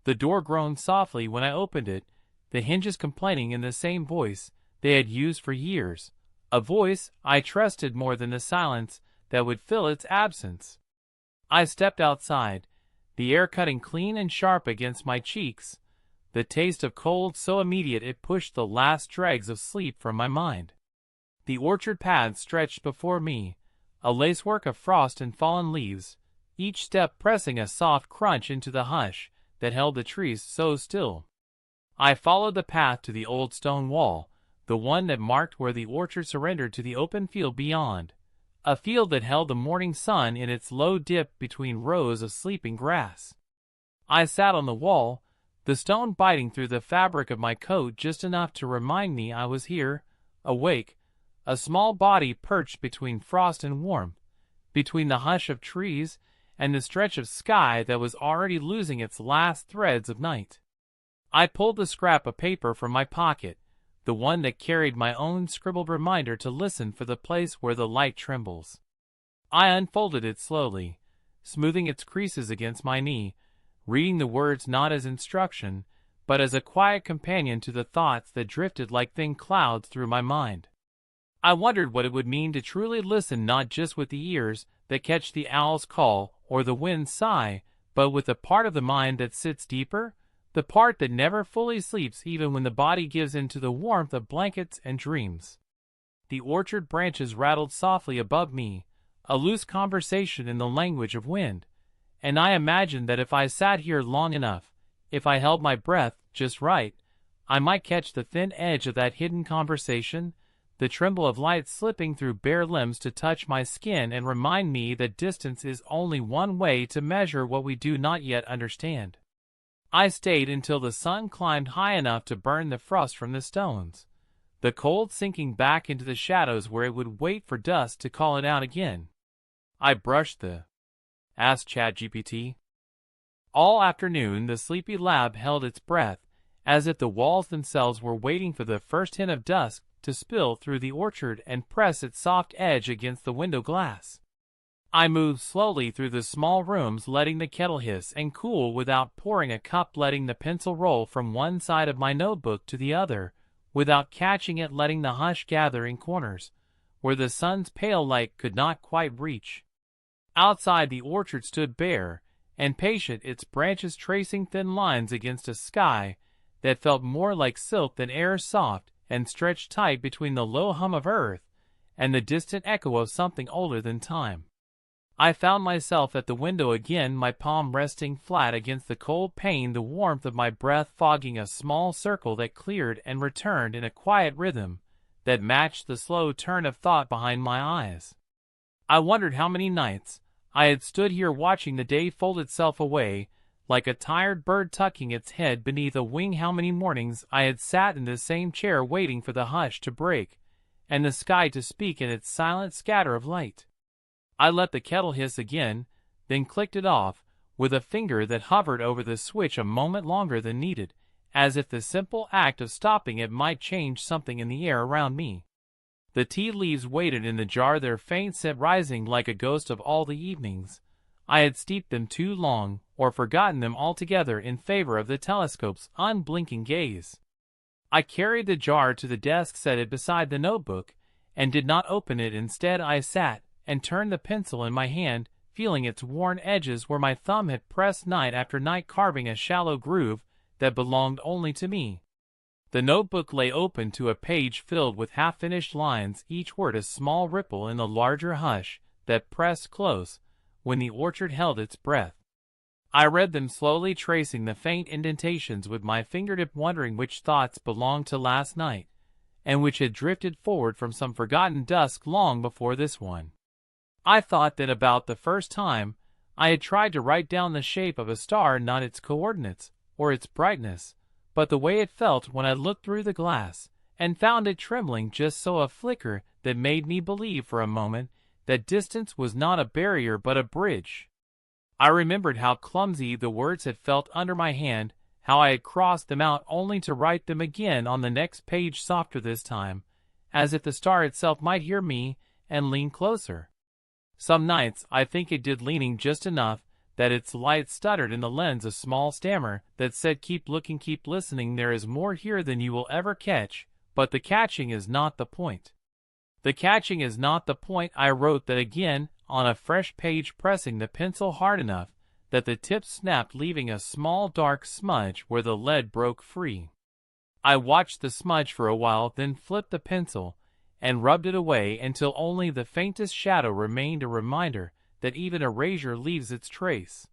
The door groaned softly when I opened it, the hinges complaining in the same voice they had used for years, a voice I trusted more than the silence that would fill its absence. I stepped outside, the air cutting clean and sharp against my cheeks, the taste of cold so immediate it pushed the last dregs of sleep from my mind. The orchard path stretched before me, a lacework of frost and fallen leaves, each step pressing a soft crunch into the hush that held the trees so still. I followed the path to the old stone wall, the one that marked where the orchard surrendered to the open field beyond, a field that held the morning sun in its low dip between rows of sleeping grass. I sat on the wall, the stone biting through the fabric of my coat just enough to remind me I was here, awake, a small body perched between frost and warmth, between the hush of trees and the stretch of sky that was already losing its last threads of night. I pulled the scrap of paper from my pocket, the one that carried my own scribbled reminder to listen for the place where the light trembles. I unfolded it slowly, smoothing its creases against my knee, reading the words not as instruction, but as a quiet companion to the thoughts that drifted like thin clouds through my mind. I wondered what it would mean to truly listen not just with the ears that catch the owl's call or the wind's sigh, but with the part of the mind that sits deeper, the part that never fully sleeps even when the body gives in to the warmth of blankets and dreams. The orchard branches rattled softly above me, a loose conversation in the language of wind, and I imagined that if I sat here long enough, if I held my breath just right, I might catch the thin edge of that hidden conversation, the tremble of light slipping through bare limbs to touch my skin and remind me that distance is only one way to measure what we do not yet understand. I stayed until the sun climbed high enough to burn the frost from the stones, the cold sinking back into the shadows where it would wait for dusk to call it out again. I brushed the asked ChatGPT. All afternoon the sleepy lab held its breath, as if the walls themselves were waiting for the first hint of dusk to spill through the orchard and press its soft edge against the window glass. I moved slowly through the small rooms, letting the kettle hiss and cool without pouring a cup, letting the pencil roll from one side of my notebook to the other, without catching it, letting the hush gather in corners, where the sun's pale light could not quite reach. Outside, the orchard stood bare and patient, its branches tracing thin lines against a sky that felt more like silk than air, soft and stretched tight between the low hum of earth and the distant echo of something older than time. I found myself at the window again, my palm resting flat against the cold pane, the warmth of my breath fogging a small circle that cleared and returned in a quiet rhythm that matched the slow turn of thought behind my eyes. I wondered how many nights I had stood here watching the day fold itself away, like a tired bird tucking its head beneath a wing, how many mornings I had sat in this same chair waiting for the hush to break and the sky to speak in its silent scatter of light. I let the kettle hiss again, then clicked it off with a finger that hovered over the switch a moment longer than needed, as if the simple act of stopping it might change something in the air around me. The tea leaves waited in the jar, their faint scent rising like a ghost of all the evenings I had steeped them too long, or forgotten them altogether in favor of the telescope's unblinking gaze. I carried the jar to the desk, set it beside the notebook, and did not open it. Instead, I sat and turned the pencil in my hand, feeling its worn edges where my thumb had pressed night after night, carving a shallow groove that belonged only to me. The notebook lay open to a page filled with half-finished lines, each word a small ripple in the larger hush that pressed close when the orchard held its breath. I read them slowly, tracing the faint indentations with my fingertip, wondering which thoughts belonged to last night, and which had drifted forward from some forgotten dusk long before this one. I thought that about the first time I had tried to write down the shape of a star, not its coordinates or its brightness, but the way it felt when I looked through the glass and found it trembling just so, a flicker that made me believe for a moment that distance was not a barrier but a bridge. I remembered how clumsy the words had felt under my hand, how I had crossed them out only to write them again on the next page, softer this time, as if the star itself might hear me and lean closer. Some nights I think it did, leaning just enough that its light stuttered in the lens, a small stammer that said, "Keep looking, keep listening, there is more here than you will ever catch, but the catching is not the point." The catching is not the point. I wrote that again on a fresh page, pressing the pencil hard enough that the tip snapped, leaving a small dark smudge where the lead broke free. I watched the smudge for a while, then flipped the pencil and rubbed it away until only the faintest shadow remained, a reminder that even erasure leaves its trace.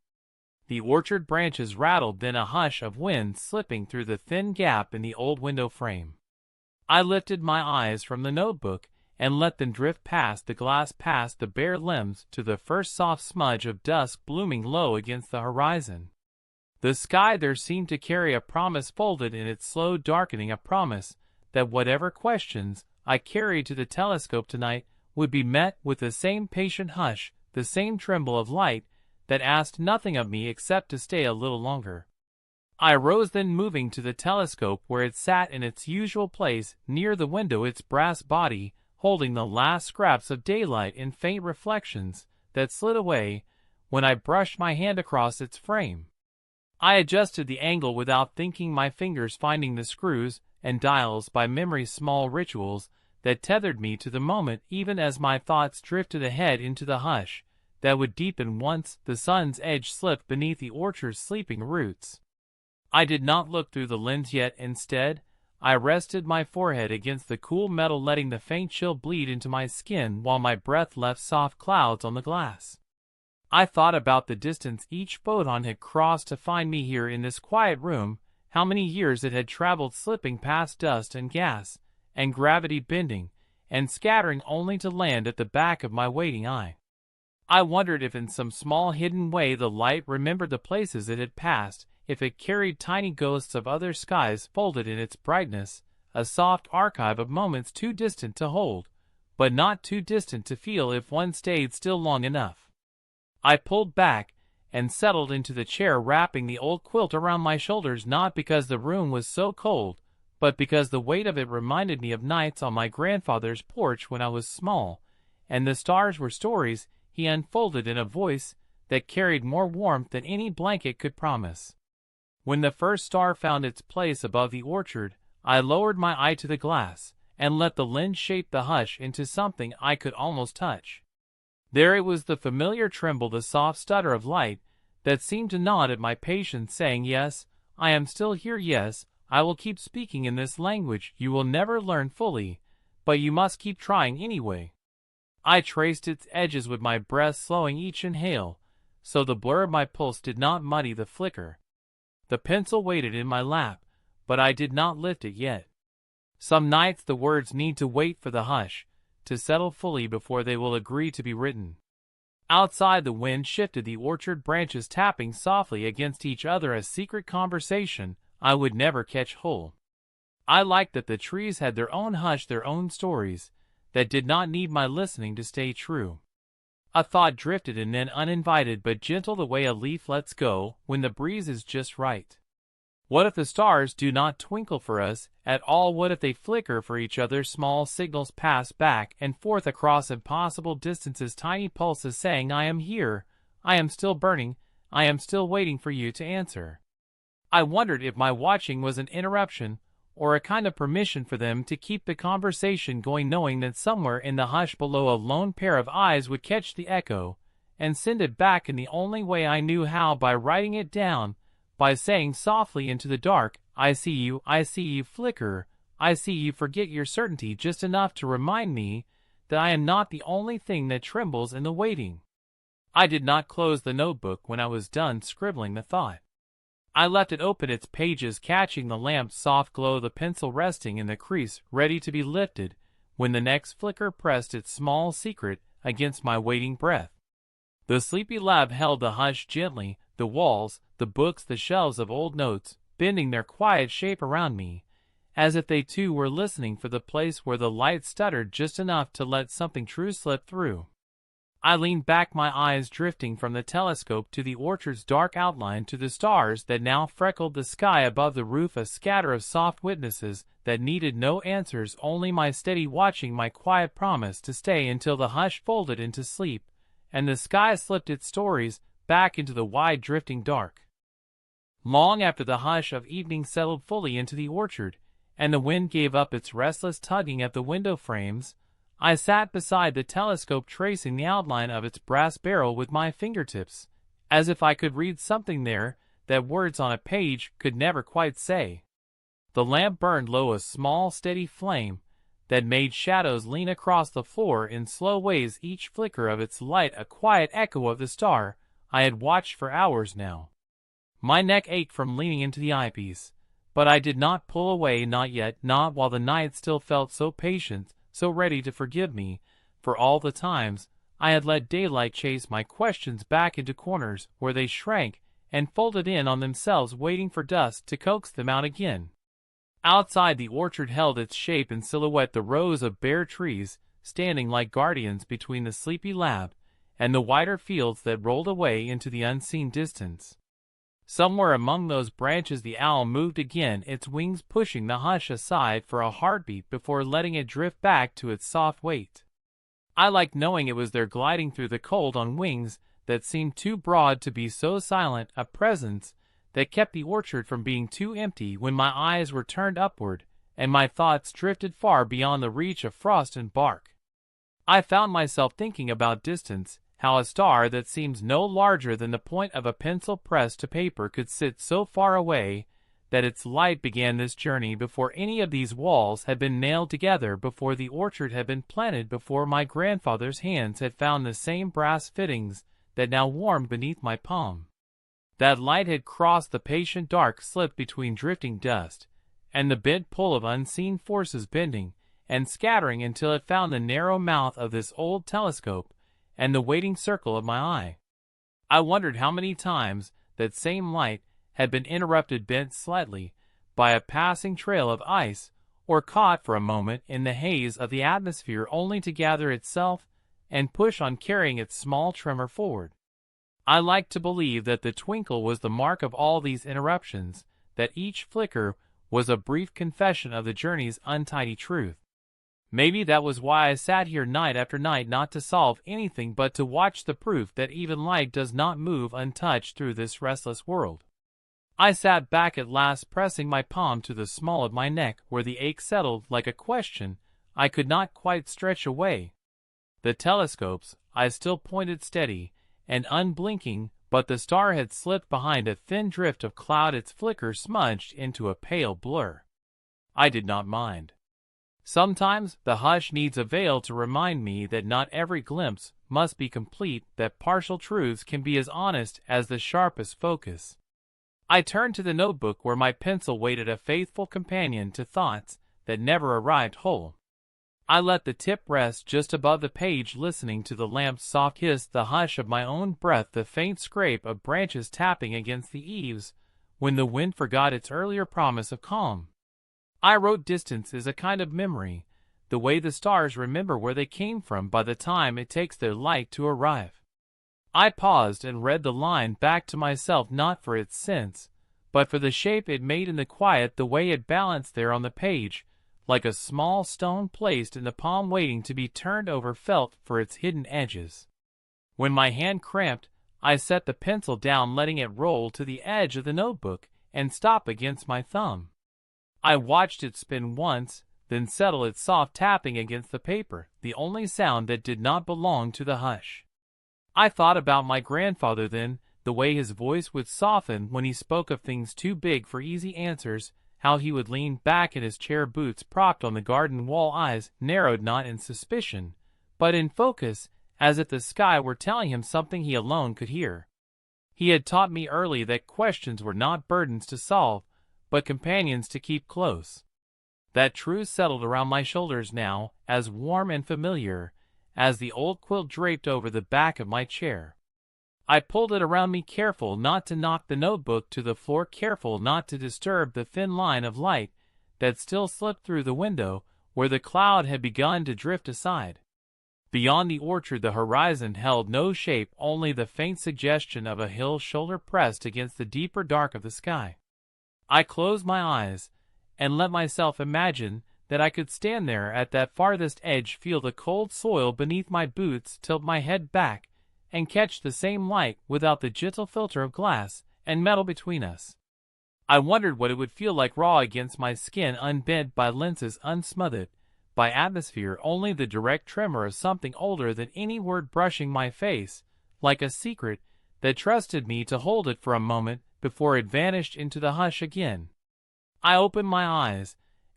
The orchard branches rattled, then a hush of wind slipping through the thin gap in the old window frame. I lifted my eyes from the notebook and let them drift past the glass, past the bare limbs, to the first soft smudge of dusk blooming low against the horizon. The sky there seemed to carry a promise folded in its slow darkening, a promise that whatever questions I carried to the telescope tonight would be met with the same patient hush, the same tremble of light that asked nothing of me except to stay a little longer. I rose then, moving to the telescope where it sat in its usual place near the window, its brass body holding the last scraps of daylight in faint reflections that slid away when I brushed my hand across its frame. I adjusted the angle without thinking, my fingers finding the screws and dials by memory's small rituals that tethered me to the moment, even as my thoughts drifted ahead into the hush that would deepen once the sun's edge slipped beneath the orchard's sleeping roots. I did not look through the lens yet. Instead, I rested my forehead against the cool metal, letting the faint chill bleed into my skin while my breath left soft clouds on the glass. I thought about the distance each photon had crossed to find me here in this quiet room, how many years it had traveled, slipping past dust and gas and gravity, bending and scattering only to land at the back of my waiting eye. I wondered if in some small hidden way the light remembered the places it had passed, if it carried tiny ghosts of other skies folded in its brightness, a soft archive of moments too distant to hold, but not too distant to feel if one stayed still long enough. I pulled back and settled into the chair, wrapping the old quilt around my shoulders, not because the room was so cold, but because the weight of it reminded me of nights on my grandfather's porch when I was small, and the stars were stories he unfolded in a voice that carried more warmth than any blanket could promise. When the first star found its place above the orchard, I lowered my eye to the glass, and let the lens shape the hush into something I could almost touch. There it was, the familiar tremble, the soft stutter of light, that seemed to nod at my patience, saying, "Yes, I am still here, yes, I will keep speaking in this language you will never learn fully, but you must keep trying anyway." I traced its edges with my breath, slowing each inhale, so the blur of my pulse did not muddy the flicker. The pencil waited in my lap, but I did not lift it yet. Some nights the words need to wait for the hush to settle fully before they will agree to be written. Outside, the wind shifted the orchard branches, tapping softly against each other, a secret conversation I would never catch whole. I liked that the trees had their own hush, their own stories, that did not need my listening to stay true. A thought drifted in, then, uninvited but gentle, the way a leaf lets go when the breeze is just right. What if the stars do not twinkle for us at all? What if they flicker for each other? Small signals pass back and forth across impossible distances, tiny pulses saying, "I am here, I am still burning, I am still waiting for you to answer." I wondered if my watching was an interruption, or a kind of permission for them to keep the conversation going, knowing that somewhere in the hush below a lone pair of eyes would catch the echo and send it back in the only way I knew how, by writing it down, by saying softly into the dark, I see you flicker, I see you forget your certainty, just enough to remind me that I am not the only thing that trembles in the waiting." I did not close the notebook when I was done scribbling the thought. I left it open, its pages catching the lamp's soft glow, the pencil resting in the crease, ready to be lifted when the next flicker pressed its small secret against my waiting breath. The sleepy lab held the hush gently, the walls, the books, the shelves of old notes, bending their quiet shape around me, as if they too were listening for the place where the light stuttered just enough to let something true slip through. I leaned back, my eyes drifting from the telescope to the orchard's dark outline, to the stars that now freckled the sky above the roof, a scatter of soft witnesses that needed no answers, only my steady watching, my quiet promise to stay until the hush folded into sleep, and the sky slipped its stories back into the wide drifting dark. Long after the hush of evening settled fully into the orchard, and the wind gave up its restless tugging at the window frames, I sat beside the telescope, tracing the outline of its brass barrel with my fingertips, as if I could read something there that words on a page could never quite say. The lamp burned low, a small steady flame that made shadows lean across the floor in slow waves, each flicker of its light a quiet echo of the star I had watched for hours now. My neck ached from leaning into the eyepiece, but I did not pull away, not yet, not while the night still felt so patient, so ready to forgive me for all the times I had let daylight chase my questions back into corners where they shrank and folded in on themselves, waiting for dusk to coax them out again. Outside, the orchard held its shape and silhouette, the rows of bare trees standing like guardians between the sleepy lab and the wider fields that rolled away into the unseen distance. Somewhere among those branches the owl moved again, its wings pushing the hush aside for a heartbeat before letting it drift back to its soft weight. I liked knowing it was there, gliding through the cold on wings that seemed too broad to be so silent, a presence that kept the orchard from being too empty when my eyes were turned upward and my thoughts drifted far beyond the reach of frost and bark. I found myself thinking about distance, how a star that seems no larger than the point of a pencil pressed to paper could sit so far away that its light began this journey before any of these walls had been nailed together, before the orchard had been planted, before my grandfather's hands had found the same brass fittings that now warmed beneath my palm. That light had crossed the patient dark, slipped between drifting dust and the bent pull of unseen forces, bending and scattering until it found the narrow mouth of this old telescope and the waiting circle of my eye. I wondered how many times that same light had been interrupted, bent slightly, by a passing trail of ice, or caught for a moment in the haze of the atmosphere, only to gather itself and push on, carrying its small tremor forward. I liked to believe that the twinkle was the mark of all these interruptions, that each flicker was a brief confession of the journey's untidy truth. Maybe that was why I sat here night after night, not to solve anything but to watch the proof that even light does not move untouched through this restless world. I sat back at last, pressing my palm to the small of my neck where the ache settled like a question I could not quite stretch away. The telescope's eyes still pointed steady and unblinking, but the star had slipped behind a thin drift of cloud, its flicker smudged into a pale blur. I did not mind. Sometimes the hush needs a veil to remind me that not every glimpse must be complete, that partial truths can be as honest as the sharpest focus. I turned to the notebook where my pencil waited, a faithful companion to thoughts that never arrived whole. I let the tip rest just above the page, listening to the lamp's soft hiss, the hush of my own breath, the faint scrape of branches tapping against the eaves when the wind forgot its earlier promise of calm. I wrote, distance is a kind of memory, the way the stars remember where they came from by the time it takes their light to arrive. I paused and read the line back to myself, not for its sense, but for the shape it made in the quiet, the way it balanced there on the page, like a small stone placed in the palm waiting to be turned over, felt for its hidden edges. When my hand cramped, I set the pencil down, letting it roll to the edge of the notebook and stop against my thumb. I watched it spin once, then settle, its soft tapping against the paper, the only sound that did not belong to the hush. I thought about my grandfather then, the way his voice would soften when he spoke of things too big for easy answers, how he would lean back in his chair, boots propped on the garden wall, eyes narrowed not in suspicion, but in focus, as if the sky were telling him something he alone could hear. He had taught me early that questions were not burdens to solve, but companions to keep close. That truth settled around my shoulders now, as warm and familiar as the old quilt draped over the back of my chair. I pulled it around me, careful not to knock the notebook to the floor, careful not to disturb the thin line of light that still slipped through the window where the cloud had begun to drift aside. Beyond the orchard the horizon held no shape, only the faint suggestion of a hill shoulder pressed against the deeper dark of the sky. I closed my eyes and let myself imagine that I could stand there at that farthest edge, feel the cold soil beneath my boots, tilt my head back, and catch the same light without the gentle filter of glass and metal between us. I wondered what it would feel like, raw against my skin, unbent by lenses, unsmothered by atmosphere, only the direct tremor of something older than any word brushing my face, like a secret that trusted me to hold it for a moment before it vanished into the hush again. I opened my eyes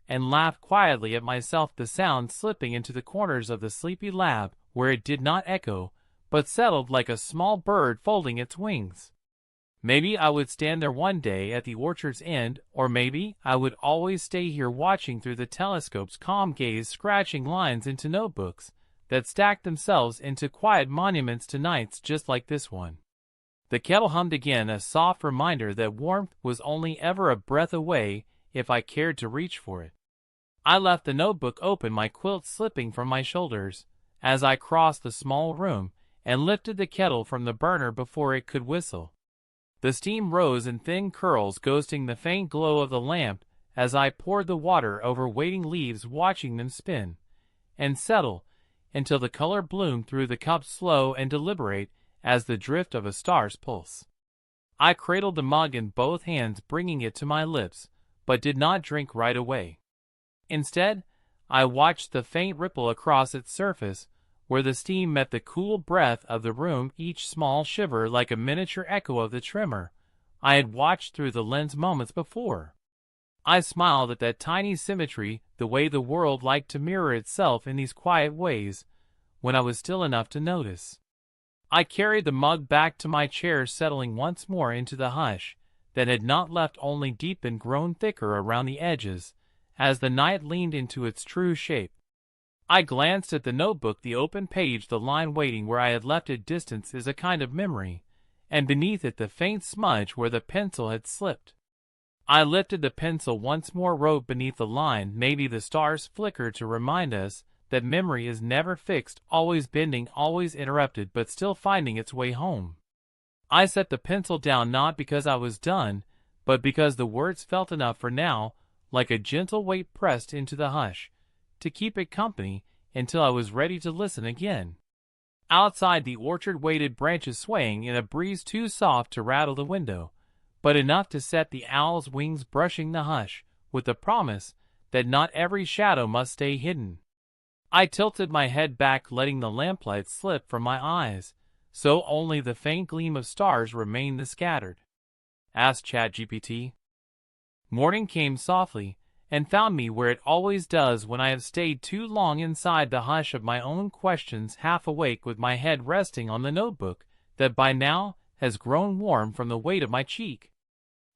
and laughed quietly at myself, the sound slipping into the corners of the sleepy lab where it did not echo, but settled like a small bird folding its wings. Maybe I would stand there one day at the orchard's end, or maybe I would always stay here watching through the telescope's calm gaze, scratching lines into notebooks that stacked themselves into quiet monuments to nights just like this one. The kettle hummed again, a soft reminder that warmth was only ever a breath away if I cared to reach for it. I left the notebook open, my quilt slipping from my shoulders, as I crossed the small room and lifted the kettle from the burner before it could whistle. The steam rose in thin curls, ghosting the faint glow of the lamp as I poured the water over waiting leaves, watching them spin and settle until the color bloomed through the cup, slow and deliberate as the drift of a star's pulse. I cradled the mug in both hands, bringing it to my lips, but did not drink right away. Instead, I watched the faint ripple across its surface, where the steam met the cool breath of the room, each small shiver like a miniature echo of the tremor I had watched through the lens moments before. I smiled at that tiny symmetry, the way the world liked to mirror itself in these quiet ways, when I was still enough to notice. I carried the mug back to my chair, settling once more into the hush that had not left, only deepened, grown thicker around the edges as the night leaned into its true shape. I glanced at the notebook, the open page, the line waiting where I had left it, distance is a kind of memory, and beneath it the faint smudge where the pencil had slipped. I lifted the pencil once more, wrote beneath the line, maybe the stars flicker to remind us that memory is never fixed, always bending, always interrupted, but still finding its way home. I set the pencil down, not because I was done, but because the words felt enough for now, like a gentle weight pressed into the hush, to keep it company until I was ready to listen again. Outside, the orchard waited, branches swaying in a breeze too soft to rattle the window, but enough to set the owl's wings brushing the hush, with the promise that not every shadow must stay hidden. I tilted my head back, letting the lamplight slip from my eyes, so only the faint gleam of stars remained the scattered. Asked ChatGPT. Morning came softly, and found me where it always does when I have stayed too long inside the hush of my own questions, half awake with my head resting on the notebook that by now has grown warm from the weight of my cheek.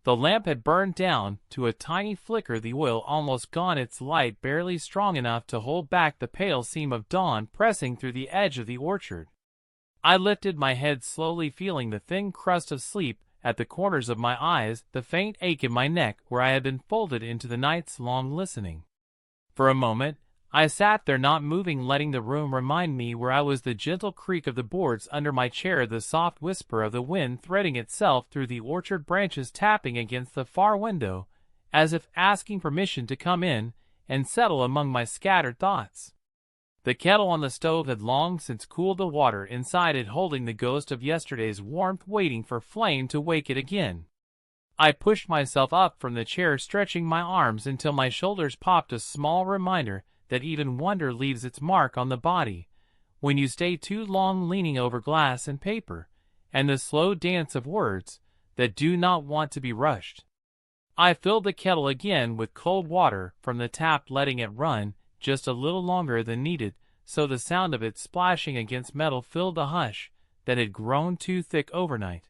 The lamp had burned down to a tiny flicker, the oil almost gone, its light barely strong enough to hold back the pale seam of dawn pressing through the edge of the orchard. I lifted my head slowly, feeling the thin crust of sleep at the corners of my eyes, the faint ache in my neck where I had been folded into the night's long listening. For a moment, I sat there not moving, letting the room remind me where I was, the gentle creak of the boards under my chair, the soft whisper of the wind threading itself through the orchard branches, tapping against the far window, as if asking permission to come in and settle among my scattered thoughts. The kettle on the stove had long since cooled the water inside it, holding the ghost of yesterday's warmth, waiting for flame to wake it again. I pushed myself up from the chair, stretching my arms until my shoulders popped, a small reminder that even wonder leaves its mark on the body when you stay too long leaning over glass and paper, and the slow dance of words that do not want to be rushed. I filled the kettle again with cold water from the tap, letting it run just a little longer than needed, so the sound of it splashing against metal filled the hush that had grown too thick overnight.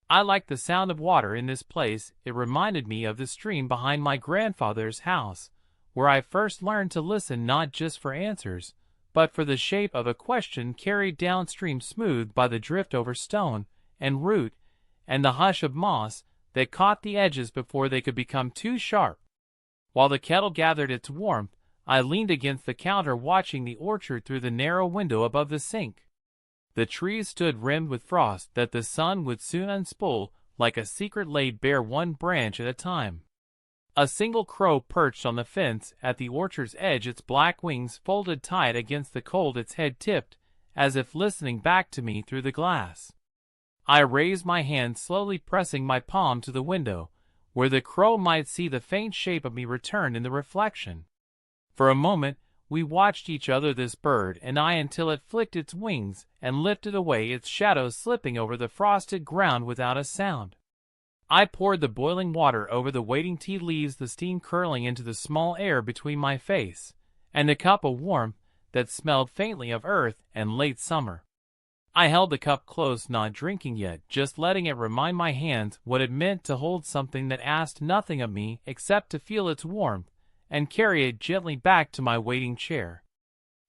I liked the sound of water in this place. It reminded me of the stream behind my grandfather's house, where I first learned to listen, not just for answers, but for the shape of a question carried downstream, smoothed by the drift over stone and root, and the hush of moss that caught the edges before they could become too sharp. While the kettle gathered its warmth, I leaned against the counter, watching the orchard through the narrow window above the sink. The trees stood rimmed with frost that the sun would soon unspool like a secret, laid bare one branch at a time. A single crow perched on the fence at the orchard's edge, its black wings folded tight against the cold, its head tipped as if listening back to me through the glass. I raised my hand, slowly pressing my palm to the window, where the crow might see the faint shape of me return in the reflection. For a moment we watched each other, this bird and I, until it flicked its wings and lifted away, its shadow slipping over the frosted ground without a sound. I poured the boiling water over the waiting tea leaves, the steam curling into the small air between my face and the cup of warmth that smelled faintly of earth and late summer. I held the cup close, not drinking yet, just letting it remind my hands what it meant to hold something that asked nothing of me except to feel its warmth and carry it gently back to my waiting chair.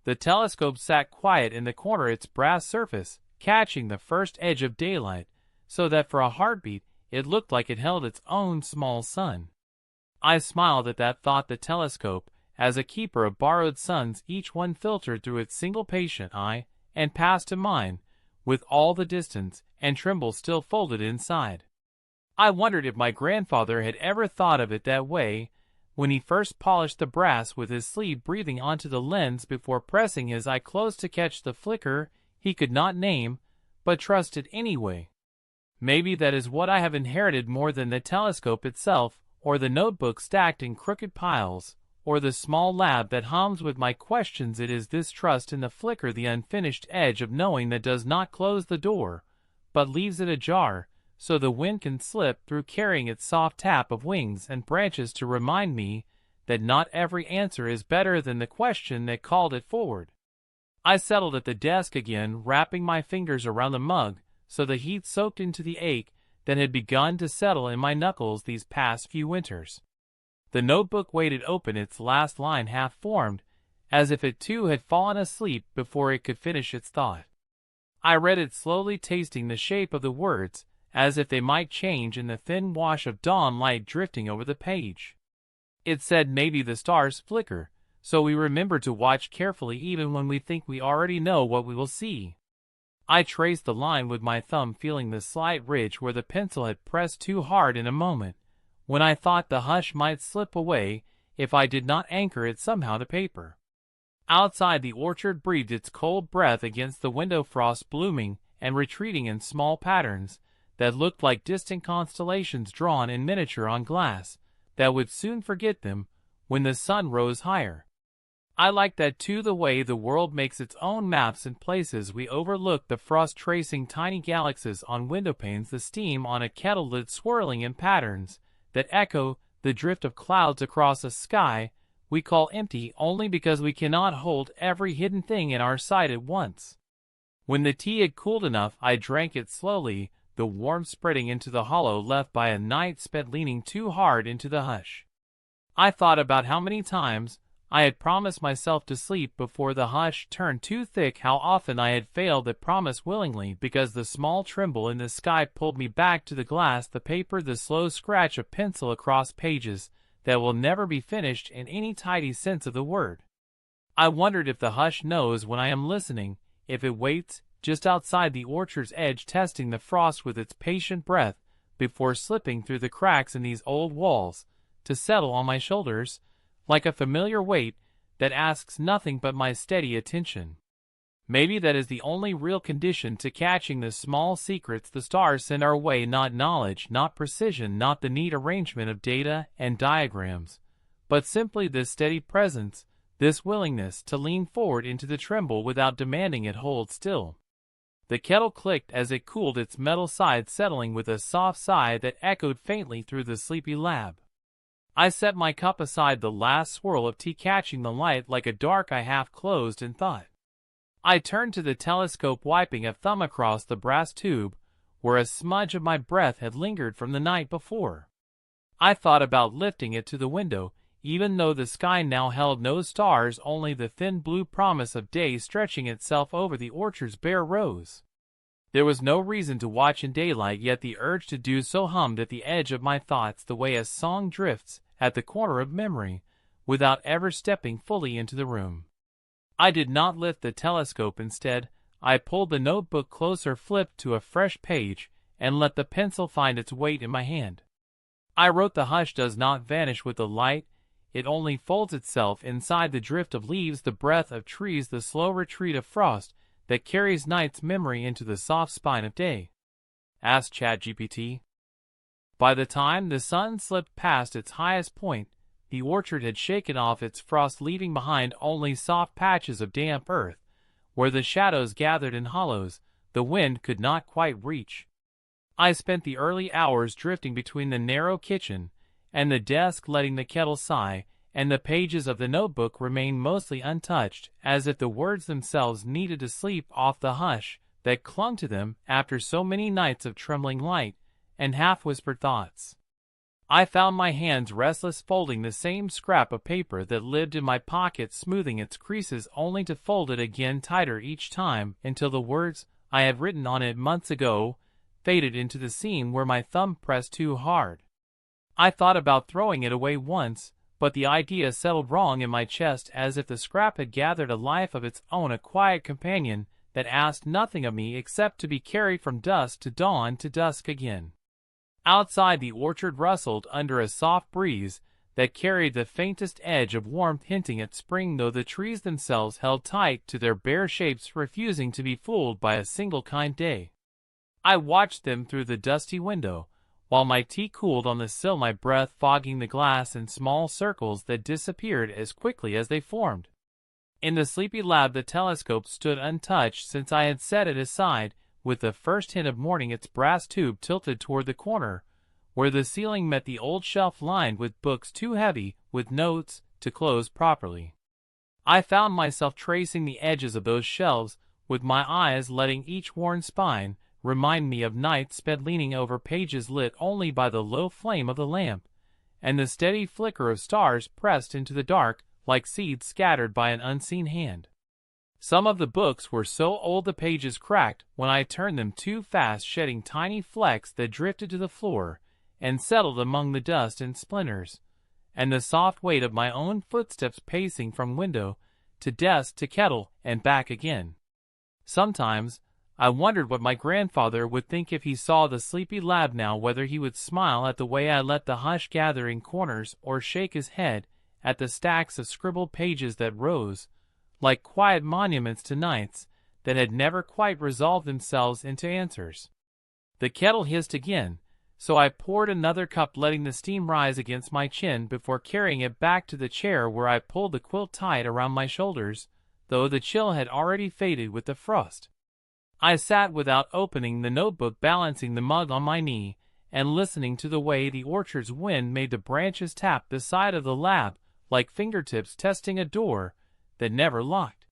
The telescope sat quiet in the corner, its brass surface catching the first edge of daylight, so that for a heartbeat it looked like it held its own small sun. I smiled at that thought, the telescope as a keeper of borrowed suns, each one filtered through its single patient eye and passed to mine with all the distance and tremble still folded inside. I wondered if my grandfather had ever thought of it that way when he first polished the brass with his sleeve, breathing onto the lens before pressing his eye close to catch the flicker he could not name, but trusted anyway. Maybe that is what I have inherited more than the telescope itself, or the notebook stacked in crooked piles, or the small lab that hums with my questions. It is this trust in the flicker, the unfinished edge of knowing that does not close the door, but leaves it ajar, so the wind can slip through, carrying its soft tap of wings and branches to remind me that not every answer is better than the question that called it forward. I settled at the desk again, wrapping my fingers around the mug so the heat soaked into the ache that had begun to settle in my knuckles these past few winters. The notebook waited open, its last line half formed, as if it too had fallen asleep before it could finish its thought. I read it slowly, tasting the shape of the words, as if they might change in the thin wash of dawn light drifting over the page. It said, maybe the stars flicker, so we remember to watch carefully even when we think we already know what we will see. I traced the line with my thumb, feeling the slight ridge where the pencil had pressed too hard in a moment when I thought the hush might slip away if I did not anchor it somehow to paper. Outside, the orchard breathed its cold breath against the window, frost blooming and retreating in small patterns that looked like distant constellations drawn in miniature on glass that would soon forget them when the sun rose higher. I like that too, the way the world makes its own maps in places we overlook, the frost tracing tiny galaxies on windowpanes, the steam on a kettle lid swirling in patterns that echo the drift of clouds across a sky we call empty only because we cannot hold every hidden thing in our sight at once. When the tea had cooled enough, I drank it slowly, the warmth spreading into the hollow left by a night spent leaning too hard into the hush. I thought about how many times I had promised myself to sleep before the hush turned too thick, how often I had failed that promise willingly because the small tremble in the sky pulled me back to the glass, the paper, the slow scratch of pencil across pages that will never be finished in any tidy sense of the word. I wondered if the hush knows when I am listening, if it waits just outside the orchard's edge, testing the frost with its patient breath before slipping through the cracks in these old walls to settle on my shoulders like a familiar weight that asks nothing but my steady attention. Maybe that is the only real condition to catching the small secrets the stars send our way, not knowledge, not precision, not the neat arrangement of data and diagrams, but simply this steady presence, this willingness to lean forward into the tremble without demanding it hold still. The kettle clicked as it cooled, its metal side settling with a soft sigh that echoed faintly through the sleepy lab. I set my cup aside, the last swirl of tea catching the light like a dark eye half closed in thought. I turned to the telescope, wiping a thumb across the brass tube where a smudge of my breath had lingered from the night before. I thought about lifting it to the window, even though the sky now held no stars, only the thin blue promise of day stretching itself over the orchard's bare rows. There was no reason to watch in daylight, yet the urge to do so hummed at the edge of my thoughts the way a song drifts at the corner of memory without ever stepping fully into the room. I did not lift the telescope. Instead, I pulled the notebook closer, flipped to a fresh page, and let the pencil find its weight in my hand. I wrote, "The hush does not vanish with the light, it only folds itself inside the drift of leaves, the breath of trees, the slow retreat of frost that carries night's memory into the soft spine of day." Asked ChatGPT. By the time the sun slipped past its highest point, the orchard had shaken off its frost, leaving behind only soft patches of damp earth, where the shadows gathered in hollows the wind could not quite reach. I spent the early hours drifting between the narrow kitchen and the desk, letting the kettle sigh and the pages of the notebook remain mostly untouched, as if the words themselves needed to sleep off the hush that clung to them after so many nights of trembling light and half-whispered thoughts. I found my hands restless, folding the same scrap of paper that lived in my pocket, smoothing its creases only to fold it again tighter each time until the words I had written on it months ago faded into the seam where my thumb pressed too hard. I thought about throwing it away once, but the idea settled wrong in my chest, as if the scrap had gathered a life of its own, a quiet companion that asked nothing of me except to be carried from dusk to dawn to dusk again. Outside, the orchard rustled under a soft breeze that carried the faintest edge of warmth, hinting at spring, though the trees themselves held tight to their bare shapes, refusing to be fooled by a single kind day. I watched them through the dusty window, while my tea cooled on the sill, my breath fogging the glass in small circles that disappeared as quickly as they formed. In the sleepy lab, the telescope stood untouched since I had set it aside, with the first hint of morning, its brass tube tilted toward the corner, where the ceiling met the old shelf lined with books too heavy with notes to close properly. I found myself tracing the edges of those shelves with my eyes, letting each worn spine remind me of nights spent leaning over pages lit only by the low flame of the lamp, and the steady flicker of stars pressed into the dark like seeds scattered by an unseen hand. Some of the books were so old the pages cracked when I turned them too fast, shedding tiny flecks that drifted to the floor and settled among the dust and splinters, and the soft weight of my own footsteps pacing from window to desk to kettle and back again. Sometimes I wondered what my grandfather would think if he saw the sleepy lab now, whether he would smile at the way I let the hush gather in corners or shake his head at the stacks of scribbled pages that rose like quiet monuments to nights that had never quite resolved themselves into answers. The kettle hissed again, so I poured another cup, letting the steam rise against my chin before carrying it back to the chair, where I pulled the quilt tight around my shoulders, though the chill had already faded with the frost. I sat without opening the notebook, balancing the mug on my knee and listening to the way the orchard's wind made the branches tap the side of the lab like fingertips testing a door that never locked.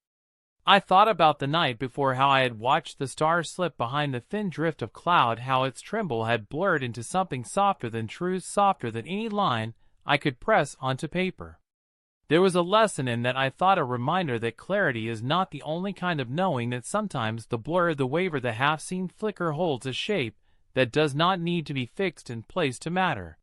I thought about the night before, how I had watched the stars slip behind the thin drift of cloud, how its tremble had blurred into something softer than truth, softer than any line I could press onto paper. There was a lesson in that, I thought, a reminder that clarity is not the only kind of knowing, that sometimes the blur, the waver, the half-seen flicker holds a shape that does not need to be fixed in place to matter.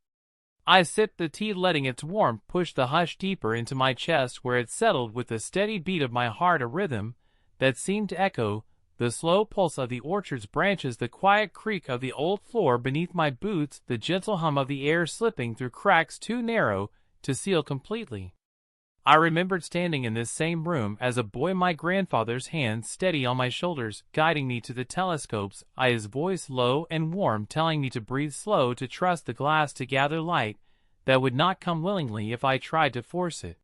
I sipped the tea, letting its warmth push the hush deeper into my chest, where it settled with the steady beat of my heart, a rhythm that seemed to echo the slow pulse of the orchard's branches, the quiet creak of the old floor beneath my boots, the gentle hum of the air slipping through cracks too narrow to seal completely. I remembered standing in this same room as a boy, my grandfather's hand steady on my shoulders, guiding me to the telescopes, his voice low and warm, telling me to breathe slow, to trust the glass to gather light that would not come willingly if I tried to force it.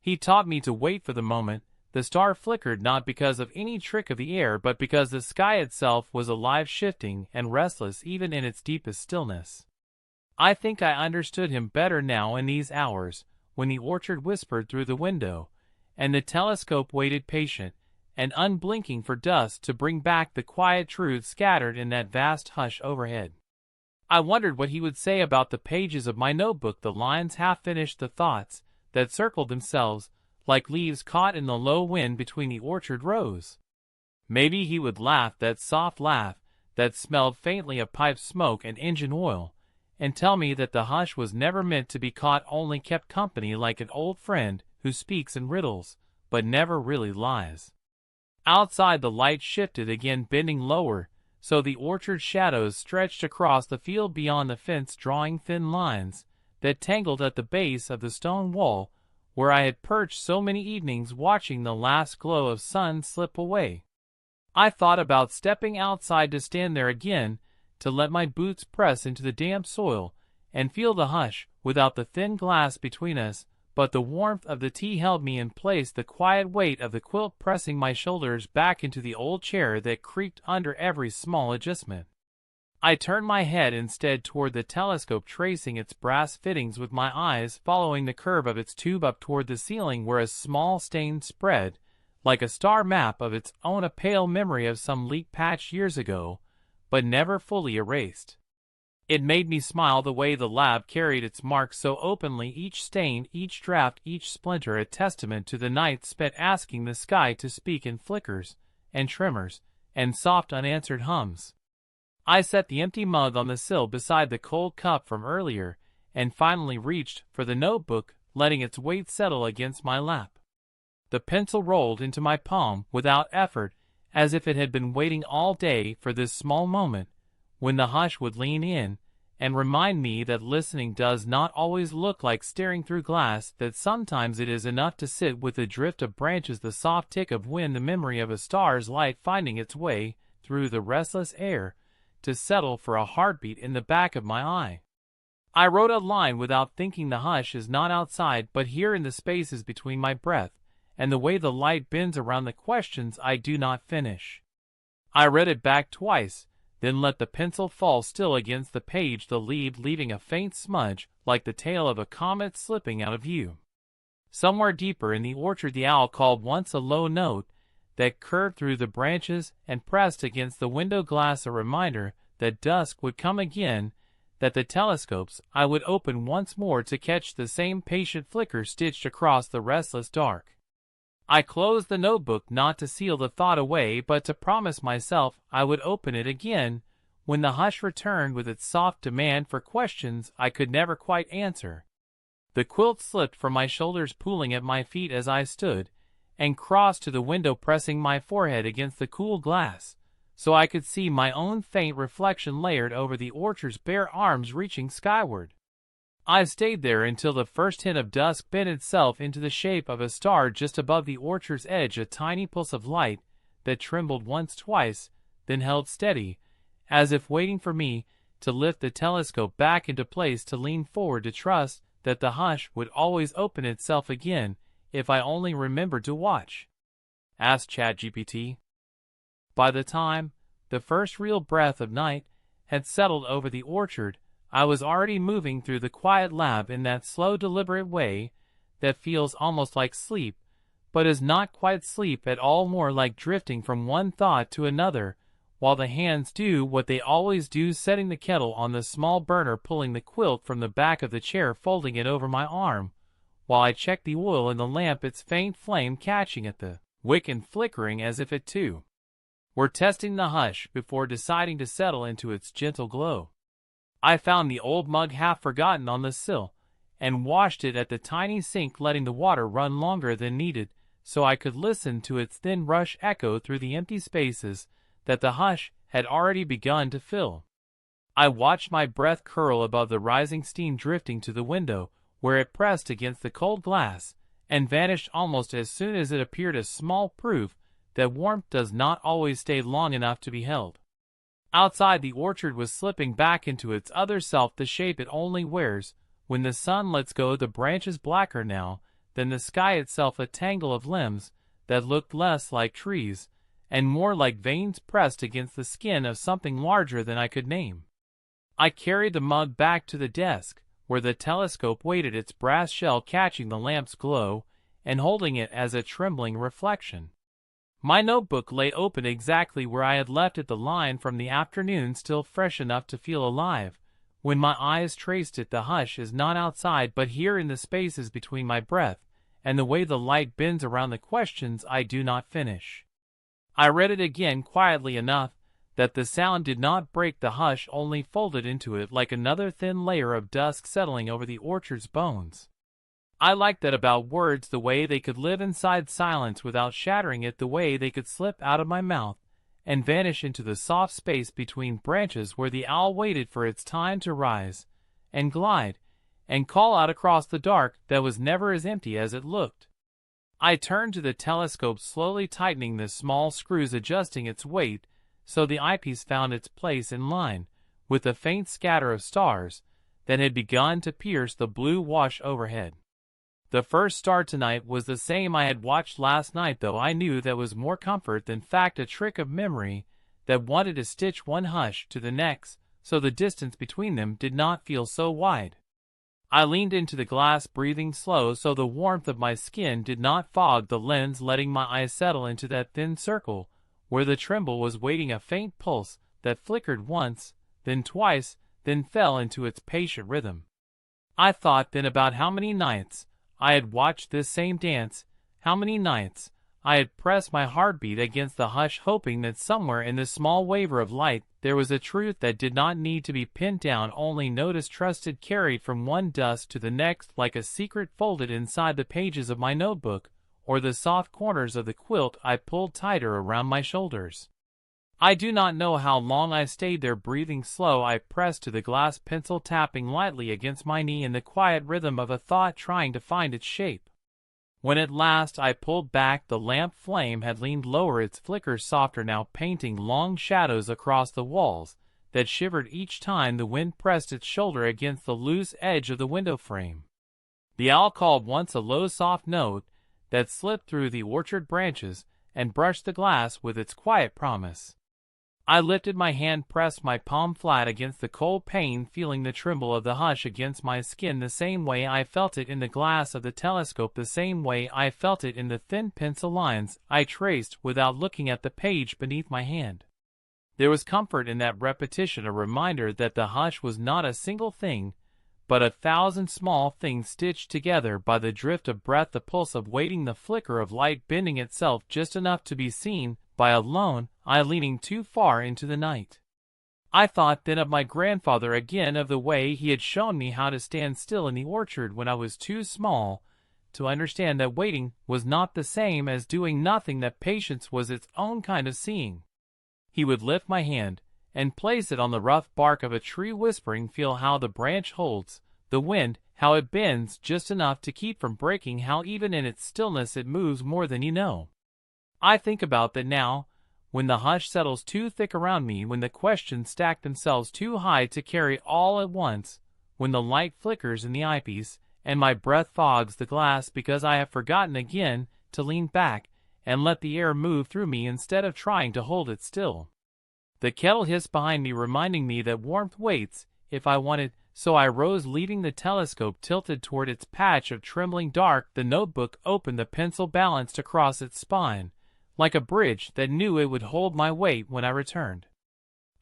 He taught me to wait for the moment the star flickered, not because of any trick of the air, but because the sky itself was alive, shifting, and restless even in its deepest stillness. I think I understood him better now in these hours, when the orchard whispered through the window, and the telescope waited patient and unblinking for dusk to bring back the quiet truth scattered in that vast hush overhead. I wondered what he would say about the pages of my notebook, the lines half finished, the thoughts that circled themselves like leaves caught in the low wind between the orchard rows. Maybe he would laugh, that soft laugh that smelled faintly of pipe smoke and engine oil, and tell me that the hush was never meant to be caught, only kept company like an old friend who speaks in riddles, but never really lies. Outside the light shifted again, bending lower, so the orchard shadows stretched across the field beyond the fence, drawing thin lines that tangled at the base of the stone wall where I had perched so many evenings, watching the last glow of sun slip away. I thought about stepping outside, to stand there again, to let my boots press into the damp soil and feel the hush without the thin glass between us, but the warmth of the tea held me in place, the quiet weight of the quilt pressing my shoulders back into the old chair that creaked under every small adjustment. I turned my head instead toward the telescope, tracing its brass fittings with my eyes, following the curve of its tube up toward the ceiling, where a small stain spread like a star map of its own, a pale memory of some leak patch years ago, but never fully erased. It made me smile the way the lab carried its marks so openly, each stain, each draft, each splinter a testament to the night spent asking the sky to speak in flickers and tremors and soft unanswered hums. I set the empty mug on the sill beside the cold cup from earlier, and finally reached for the notebook, letting its weight settle against my lap. The pencil rolled into my palm without effort, as if it had been waiting all day for this small moment, when the hush would lean in and remind me that listening does not always look like staring through glass, that sometimes it is enough to sit with the drift of branches, the soft tick of wind, the memory of a star's light finding its way through the restless air, to settle for a heartbeat in the back of my eye. I wrote a line without thinking. The hush is not outside, but here in the spaces between my breath and the way the light bends around the questions I do not finish. I read it back twice, then let the pencil fall still against the page, the lead leaving a faint smudge like the tail of a comet slipping out of view. Somewhere deeper in the orchard the owl called once, a low note that curved through the branches and pressed against the window glass, a reminder that dusk would come again, that the telescopes I would open once more to catch the same patient flicker stitched across the restless dark. I closed the notebook, not to seal the thought away, but to promise myself I would open it again when the hush returned with its soft demand for questions I could never quite answer. The quilt slipped from my shoulders, pooling at my feet as I stood, and crossed to the window, pressing my forehead against the cool glass, so I could see my own faint reflection layered over the orchard's bare arms reaching skyward. I stayed there until the first hint of dusk bent itself into the shape of a star just above the orchard's edge, a tiny pulse of light that trembled once, twice, then held steady, as if waiting for me to lift the telescope back into place, to lean forward, to trust that the hush would always open itself again if I only remembered to watch. Asked ChatGPT. By the time the first real breath of night had settled over the orchard, I was already moving through the quiet lab in that slow, deliberate way that feels almost like sleep, but is not quite sleep at all, more like drifting from one thought to another, while the hands do what they always do, setting the kettle on the small burner, pulling the quilt from the back of the chair, folding it over my arm, while I check the oil in the lamp, its faint flame catching at the wick and flickering as if it too were testing the hush before deciding to settle into its gentle glow. I found the old mug half forgotten on the sill, and washed it at the tiny sink, letting the water run longer than needed, so I could listen to its thin rush echo through the empty spaces that the hush had already begun to fill. I watched my breath curl above the rising steam, drifting to the window, where it pressed against the cold glass, and vanished almost as soon as it appeared, a small proof that warmth does not always stay long enough to be held. Outside, the orchard was slipping back into its other self, the shape it only wears when the sun lets go, the branches blacker now than the sky itself, a tangle of limbs that looked less like trees and more like veins pressed against the skin of something larger than I could name. I carried the mug back to the desk, where the telescope waited, its brass shell catching the lamp's glow and holding it as a trembling reflection. My notebook lay open exactly where I had left it, the line from the afternoon still fresh enough to feel alive when my eyes traced it. The hush is not outside, but here, in the spaces between my breath and the way the light bends around the questions I do not finish. I read it again quietly enough that the sound did not break the hush, only folded into it like another thin layer of dusk settling over the orchard's bones. I liked that about words, the way they could live inside silence without shattering it, the way they could slip out of my mouth and vanish into the soft space between branches, where the owl waited for its time to rise and glide and call out across the dark that was never as empty as it looked. I turned to the telescope, slowly tightening the small screws, adjusting its weight so the eyepiece found its place in line with the faint scatter of stars that had begun to pierce the blue wash overhead. The first star tonight was the same I had watched last night, though I knew that was more comfort than fact, a trick of memory that wanted to stitch one hush to the next so the distance between them did not feel so wide. I leaned into the glass, breathing slow so the warmth of my skin did not fog the lens, letting my eyes settle into that thin circle where the tremble was waiting, a faint pulse that flickered once, then twice, then fell into its patient rhythm. I thought then about how many nights I had watched this same dance, how many nights I had pressed my heartbeat against the hush, hoping that somewhere in this small waver of light there was a truth that did not need to be pinned down, only noticed, trusted, carried from one dusk to the next like a secret folded inside the pages of my notebook or the soft corners of the quilt I pulled tighter around my shoulders. I do not know how long I stayed there, breathing slow. I pressed to the glass, pencil tapping lightly against my knee in the quiet rhythm of a thought trying to find its shape. When at last I pulled back, the lamp flame had leaned lower, its flicker softer now, painting long shadows across the walls that shivered each time the wind pressed its shoulder against the loose edge of the window frame. The owl called once, a low soft note that slipped through the orchard branches and brushed the glass with its quiet promise. I lifted my hand, pressed my palm flat against the cold pane, feeling the tremble of the hush against my skin, the same way I felt it in the glass of the telescope, the same way I felt it in the thin pencil lines I traced without looking at the page beneath my hand. There was comfort in that repetition, a reminder that the hush was not a single thing, but 1,000 small things stitched together by the drift of breath, the pulse of waiting, the flicker of light bending itself just enough to be seen by a lone eye leaning too far into the night. I thought then of my grandfather again, of the way he had shown me how to stand still in the orchard when I was too small to understand that waiting was not the same as doing nothing, that patience was its own kind of seeing. He would lift my hand and place it on the rough bark of a tree, whispering, "Feel how the branch holds the wind, how it bends just enough to keep from breaking, how even in its stillness it moves more than you know. I think about that now, when the hush settles too thick around me, when the questions stack themselves too high to carry all at once, when the light flickers in the eyepiece, and my breath fogs the glass because I have forgotten again to lean back and let the air move through me instead of trying to hold it still. The kettle hissed behind me, reminding me that warmth waits if I want it, so I rose, leaving the telescope tilted toward its patch of trembling dark. The notebook opened, the pencil balanced across its spine, like a bridge that knew it would hold my weight when I returned.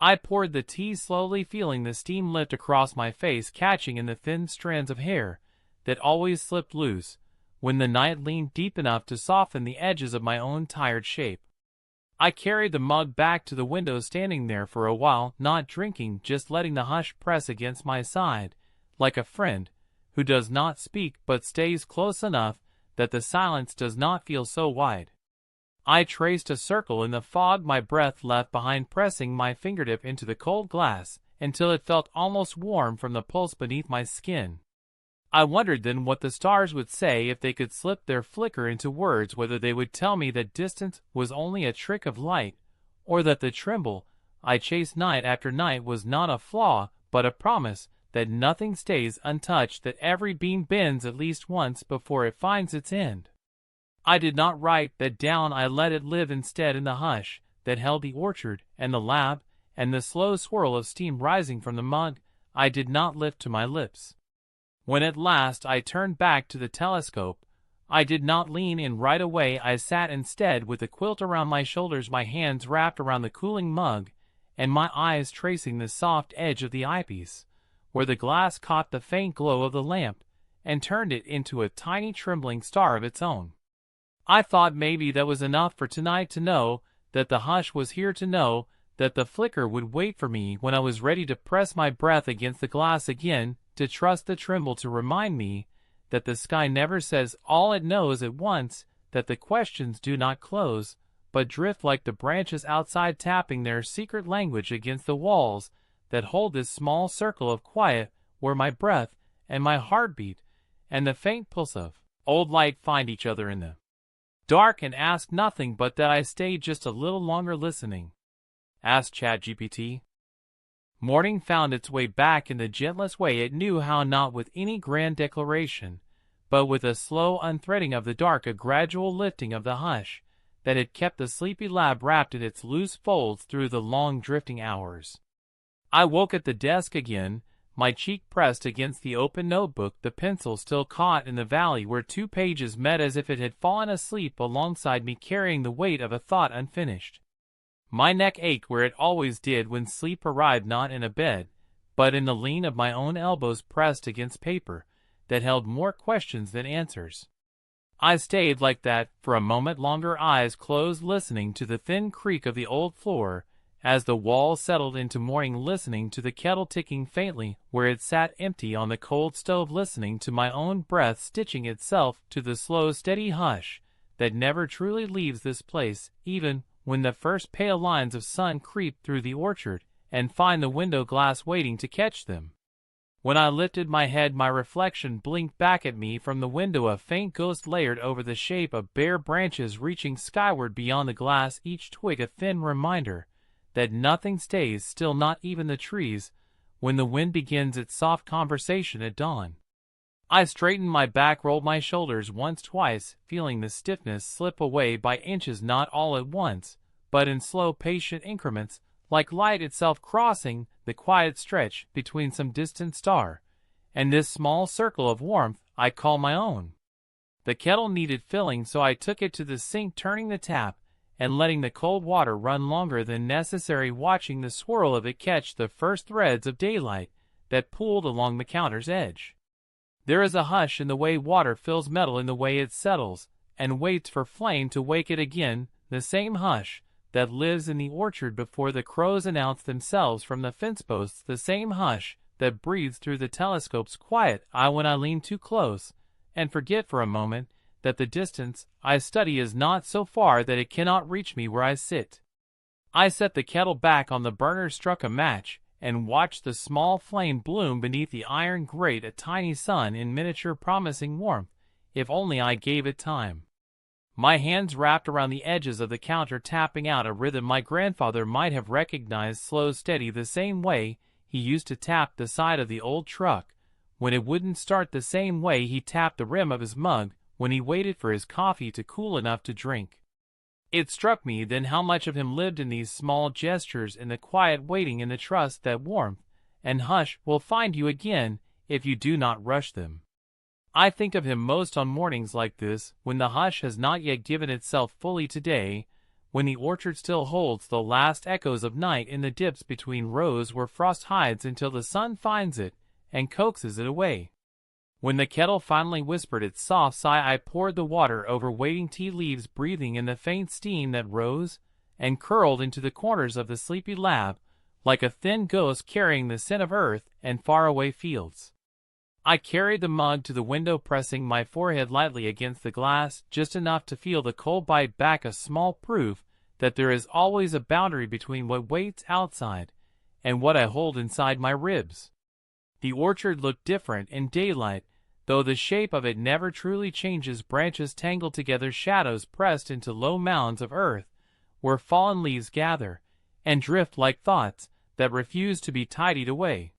I poured the tea slowly, feeling the steam lift across my face, catching in the thin strands of hair that always slipped loose when the night leaned deep enough to soften the edges of my own tired shape. I carried the mug back to the window, standing there for a while, not drinking, just letting the hush press against my side, like a friend who does not speak but stays close enough that the silence does not feel so wide. I traced a circle in the fog my breath left behind, pressing my fingertip into the cold glass until it felt almost warm from the pulse beneath my skin. I wondered then what the stars would say if they could slip their flicker into words, whether they would tell me that distance was only a trick of light, or that the tremble I chased night after night was not a flaw but a promise, that nothing stays untouched, that every beam bends at least once before it finds its end. I did not write that down, I let it live instead in the hush that held the orchard and the lab and the slow swirl of steam rising from the mug I did not lift to my lips. When at last I turned back to the telescope, I did not lean in right away. I sat instead with the quilt around my shoulders, my hands wrapped around the cooling mug, and my eyes tracing the soft edge of the eyepiece, where the glass caught the faint glow of the lamp and turned it into a tiny trembling star of its own. I thought maybe that was enough for tonight, to know that the hush was here, to know that the flicker would wait for me when I was ready to press my breath against the glass again, to trust the tremble to remind me that the sky never says all it knows at once, that the questions do not close, but drift like the branches outside, tapping their secret language against the walls that hold this small circle of quiet where my breath and my heartbeat and the faint pulse of old light find each other in the dark, and ask nothing but that I stay just a little longer listening. Asked ChatGPT. Morning found its way back in the gentlest way it knew how, not with any grand declaration, but with a slow unthreading of the dark, a gradual lifting of the hush that had kept the sleepy lab wrapped in its loose folds through the long drifting hours. I woke at the desk again, my cheek pressed against the open notebook, the pencil still caught in the valley where 2 pages met, as if it had fallen asleep alongside me, carrying the weight of a thought unfinished. My neck ached where it always did when sleep arrived, not in a bed, but in the lean of my own elbows pressed against paper that held more questions than answers. I stayed like that for a moment longer, eyes closed, listening to the thin creak of the old floor as the walls settled into morning, listening to the kettle ticking faintly where it sat empty on the cold stove, listening to my own breath stitching itself to the slow, steady hush that never truly leaves this place, even when the first pale lines of sun creep through the orchard and find the window glass waiting to catch them. When I lifted my head, my reflection blinked back at me from the window, a faint ghost layered over the shape of bare branches reaching skyward beyond the glass, each twig a thin reminder that nothing stays still, not even the trees, when the wind begins its soft conversation at dawn. I straightened my back, rolled my shoulders once, twice, feeling the stiffness slip away by inches, not all at once, but in slow, patient increments, like light itself crossing the quiet stretch between some distant star and this small circle of warmth I call my own. The kettle needed filling, so I took it to the sink, turning the tap and letting the cold water run longer than necessary, watching the swirl of it catch the first threads of daylight that pooled along the counter's edge. There is a hush in the way water fills metal, in the way it settles and waits for flame to wake it again, the same hush that lives in the orchard before the crows announce themselves from the fence posts, the same hush that breathes through the telescope's quiet eye when I lean too close and forget for a moment that the distance I study is not so far that it cannot reach me where I sit. I set the kettle back on the burner, struck a match, and watched the small flame bloom beneath the iron grate, a tiny sun in miniature promising warmth, if only I gave it time. My hands wrapped around the edges of the counter, tapping out a rhythm my grandfather might have recognized, slow, steady, the same way he used to tap the side of the old truck when it wouldn't start, the same way he tapped the rim of his mug when he waited for his coffee to cool enough to drink. It struck me then how much of him lived in these small gestures, in the quiet waiting, in the trust that warmth and hush will find you again if you do not rush them. I think of him most on mornings like this, when the hush has not yet given itself fully today, when the orchard still holds the last echoes of night in the dips between rows where frost hides until the sun finds it and coaxes it away. When the kettle finally whispered its soft sigh, I poured the water over waiting tea leaves, breathing in the faint steam that rose and curled into the corners of the sleepy lab like a thin ghost carrying the scent of earth and faraway fields. I carried the mug to the window, pressing my forehead lightly against the glass, just enough to feel the cold bite back, a small proof that there is always a boundary between what waits outside and what I hold inside my ribs. The orchard looked different in daylight, though the shape of it never truly changes. Branches tangled together, shadows pressed into low mounds of earth where fallen leaves gather and drift like thoughts that refuse to be tidied away.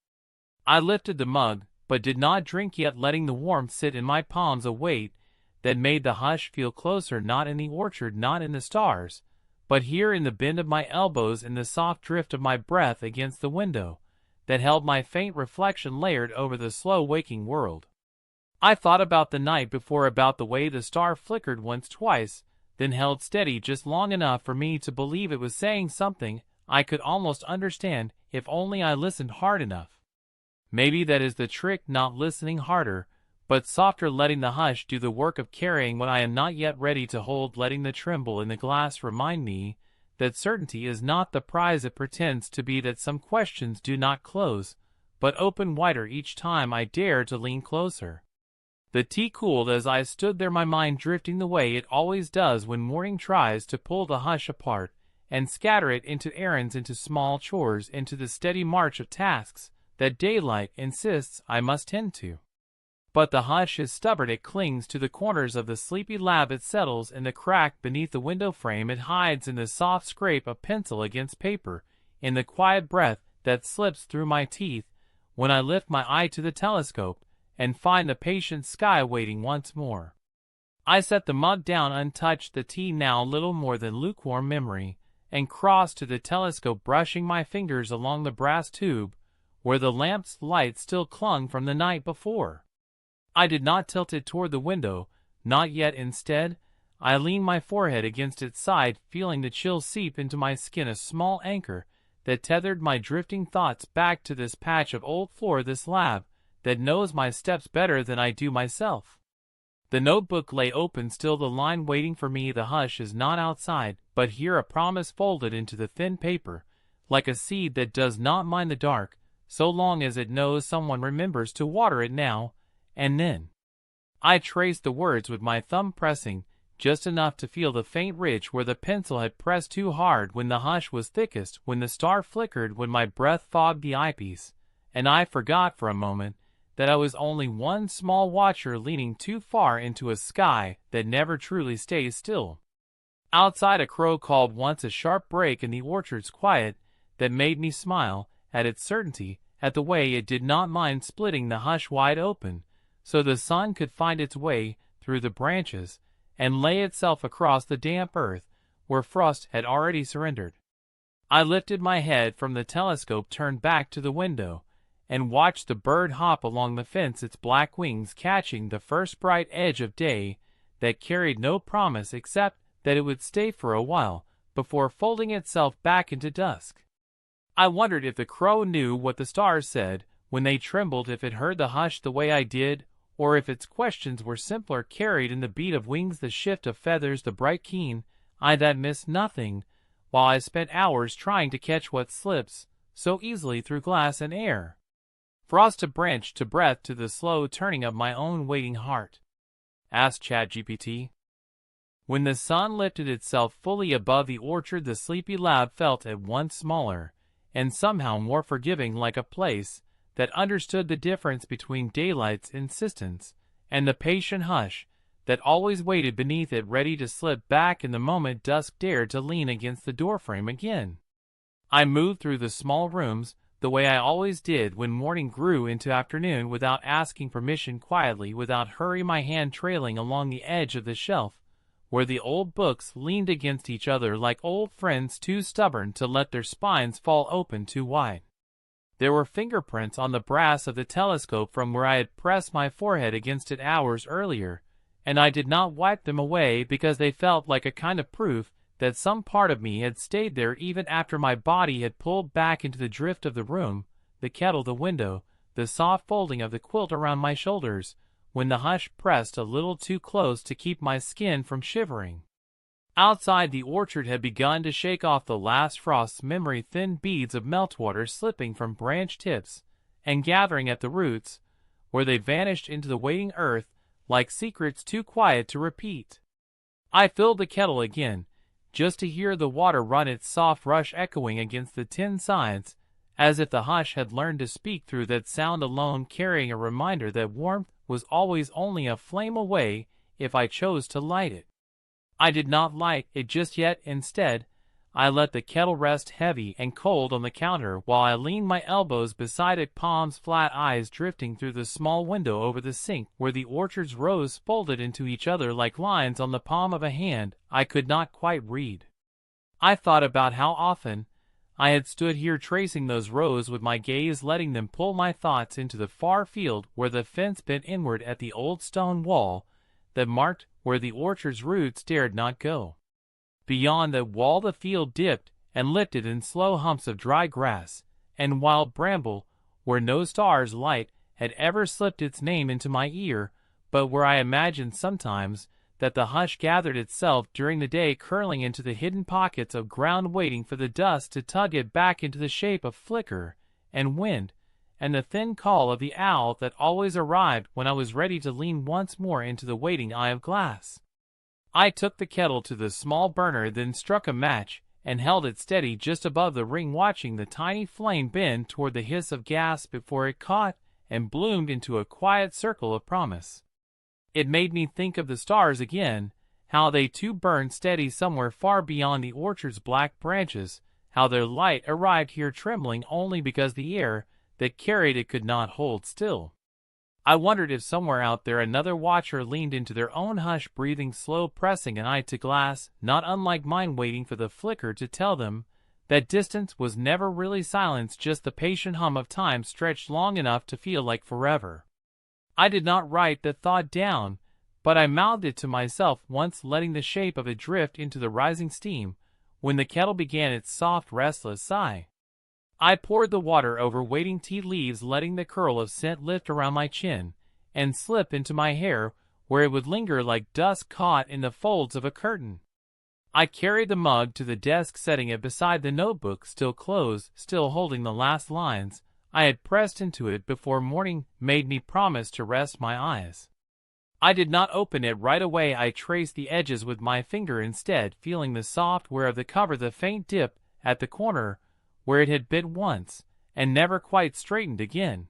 I lifted the mug, but did not drink yet, letting the warmth sit in my palms, a weight that made the hush feel closer, not in the orchard, not in the stars, but here in the bend of my elbows, in the soft drift of my breath against the window that held my faint reflection layered over the slow waking world. I thought about the night before, about the way the star flickered once, twice, then held steady just long enough for me to believe it was saying something I could almost understand if only I listened hard enough. Maybe that is the trick, not listening harder, but softer, letting the hush do the work of carrying what I am not yet ready to hold, letting the tremble in the glass remind me that certainty is not the prize it pretends to be, that some questions do not close, but open wider each time I dare to lean closer. The tea cooled as I stood there, my mind drifting the way it always does when morning tries to pull the hush apart and scatter it into errands, into small chores, into the steady march of tasks that daylight insists I must tend to. But the hush is stubborn, it clings to the corners of the sleepy lab, it settles in the crack beneath the window frame, it hides in the soft scrape of pencil against paper, in the quiet breath that slips through my teeth when I lift my eye to the telescope and find the patient sky waiting once more. I set the mug down untouched, the tea now little more than lukewarm memory, and crossed to the telescope, brushing my fingers along the brass tube where the lamp's light still clung from the night before. I did not tilt it toward the window, not yet. Instead, I leaned my forehead against its side, feeling the chill seep into my skin, a small anchor that tethered my drifting thoughts back to this patch of old floor, this lab that knows my steps better than I do myself. The notebook lay open still, the line waiting for me. The hush is not outside, but here, a promise folded into the thin paper, like a seed that does not mind the dark, so long as it knows someone remembers to water it now and then. I traced the words with my thumb, pressing just enough to feel the faint ridge where the pencil had pressed too hard when the hush was thickest, when the star flickered, when my breath fogged the eyepiece, and I forgot for a moment that I was only one small watcher leaning too far into a sky that never truly stays still. Outside, a crow called once, a sharp break in the orchard's quiet that made me smile at its certainty, at the way it did not mind splitting the hush wide open so the sun could find its way through the branches and lay itself across the damp earth where frost had already surrendered. I lifted my head from the telescope, turned back to the window, and watched the bird hop along the fence, its black wings catching the first bright edge of day that carried no promise except that it would stay for a while before folding itself back into dusk. I wondered if the crow knew what the stars said when they trembled, if it heard the hush the way I did, or if its questions were simpler, carried in the beat of wings, the shift of feathers, the bright keen eye that missed nothing, while I spent hours trying to catch what slips so easily through glass and air. Frost to branch to breath, to the slow turning of my own waiting heart. Asked ChatGPT. When the sun lifted itself fully above the orchard, the sleepy lab felt at once smaller and somehow more forgiving, like a place that understood the difference between daylight's insistence and the patient hush that always waited beneath it, ready to slip back in the moment dusk dared to lean against the doorframe again. I moved through the small rooms the way I always did when morning grew into afternoon, without asking permission, quietly, without hurry, my hand trailing along the edge of the shelf where the old books leaned against each other like old friends too stubborn to let their spines fall open too wide. There were fingerprints on the brass of the telescope from where I had pressed my forehead against it hours earlier, and I did not wipe them away because they felt like a kind of proof that some part of me had stayed there even after my body had pulled back into the drift of the room, the kettle, the window, the soft folding of the quilt around my shoulders, when the hush pressed a little too close to keep my skin from shivering. Outside, the orchard had begun to shake off the last frosts, memory thin beads of meltwater slipping from branch tips and gathering at the roots, where they vanished into the waiting earth like secrets too quiet to repeat. I filled the kettle again, just to hear the water run its soft rush echoing against the tin sides, as if the hush had learned to speak through that sound alone, carrying a reminder that warmth was always only a flame away if I chose to light it. I did not light it just yet. Instead, I let the kettle rest heavy and cold on the counter while I leaned my elbows beside it, palms flat, eyes drifting through the small window over the sink where the orchard's rows folded into each other like lines on the palm of a hand I could not quite read. I thought about how often I had stood here tracing those rows with my gaze, letting them pull my thoughts into the far field where the fence bent inward at the old stone wall that marked where the orchard's roots dared not go. Beyond that wall the field dipped and lifted in slow humps of dry grass and wild bramble, where no star's light had ever slipped its name into my ear, but where I imagined sometimes that the hush gathered itself during the day, curling into the hidden pockets of ground, waiting for the dust to tug it back into the shape of flicker and wind and the thin call of the owl that always arrived when I was ready to lean once more into the waiting eye of glass. I took the kettle to the small burner, then struck a match and held it steady just above the ring, watching the tiny flame bend toward the hiss of gas before it caught and bloomed into a quiet circle of promise. It made me think of the stars again, how they too burned steady somewhere far beyond the orchard's black branches, how their light arrived here trembling only because the air that carried it could not hold still. I wondered if somewhere out there another watcher leaned into their own hush, breathing slow, pressing an eye to glass, not unlike mine, waiting for the flicker to tell them that distance was never really silence, just the patient hum of time stretched long enough to feel like forever. I did not write the thought down, but I mouthed it to myself once, letting the shape of it drift into the rising steam when the kettle began its soft, restless sigh. I poured the water over waiting tea leaves, letting the curl of scent lift around my chin and slip into my hair, where it would linger like dust caught in the folds of a curtain. I carried the mug to the desk, setting it beside the notebook, still closed, still holding the last lines I had pressed into it before morning made me promise to rest my eyes. I did not open it right away. I traced the edges with my finger instead, feeling the soft wear of the cover, the faint dip at the corner where it had bit once and never quite straightened again.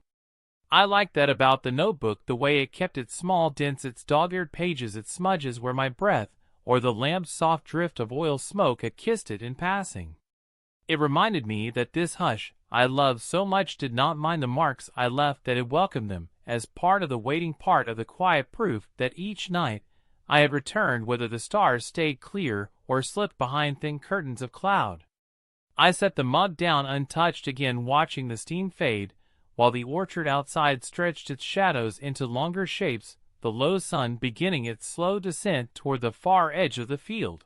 I liked that about the notebook, the way it kept its small dents, its dog-eared pages, its smudges where my breath or the lamp's soft drift of oil smoke had kissed it in passing. It reminded me that this hush I loved so much did not mind the marks I left, that it welcomed them as part of the waiting, part of the quiet proof that each night I had returned, whether the stars stayed clear or slipped behind thin curtains of cloud. I set the mug down untouched again, watching the steam fade, while the orchard outside stretched its shadows into longer shapes, the low sun beginning its slow descent toward the far edge of the field.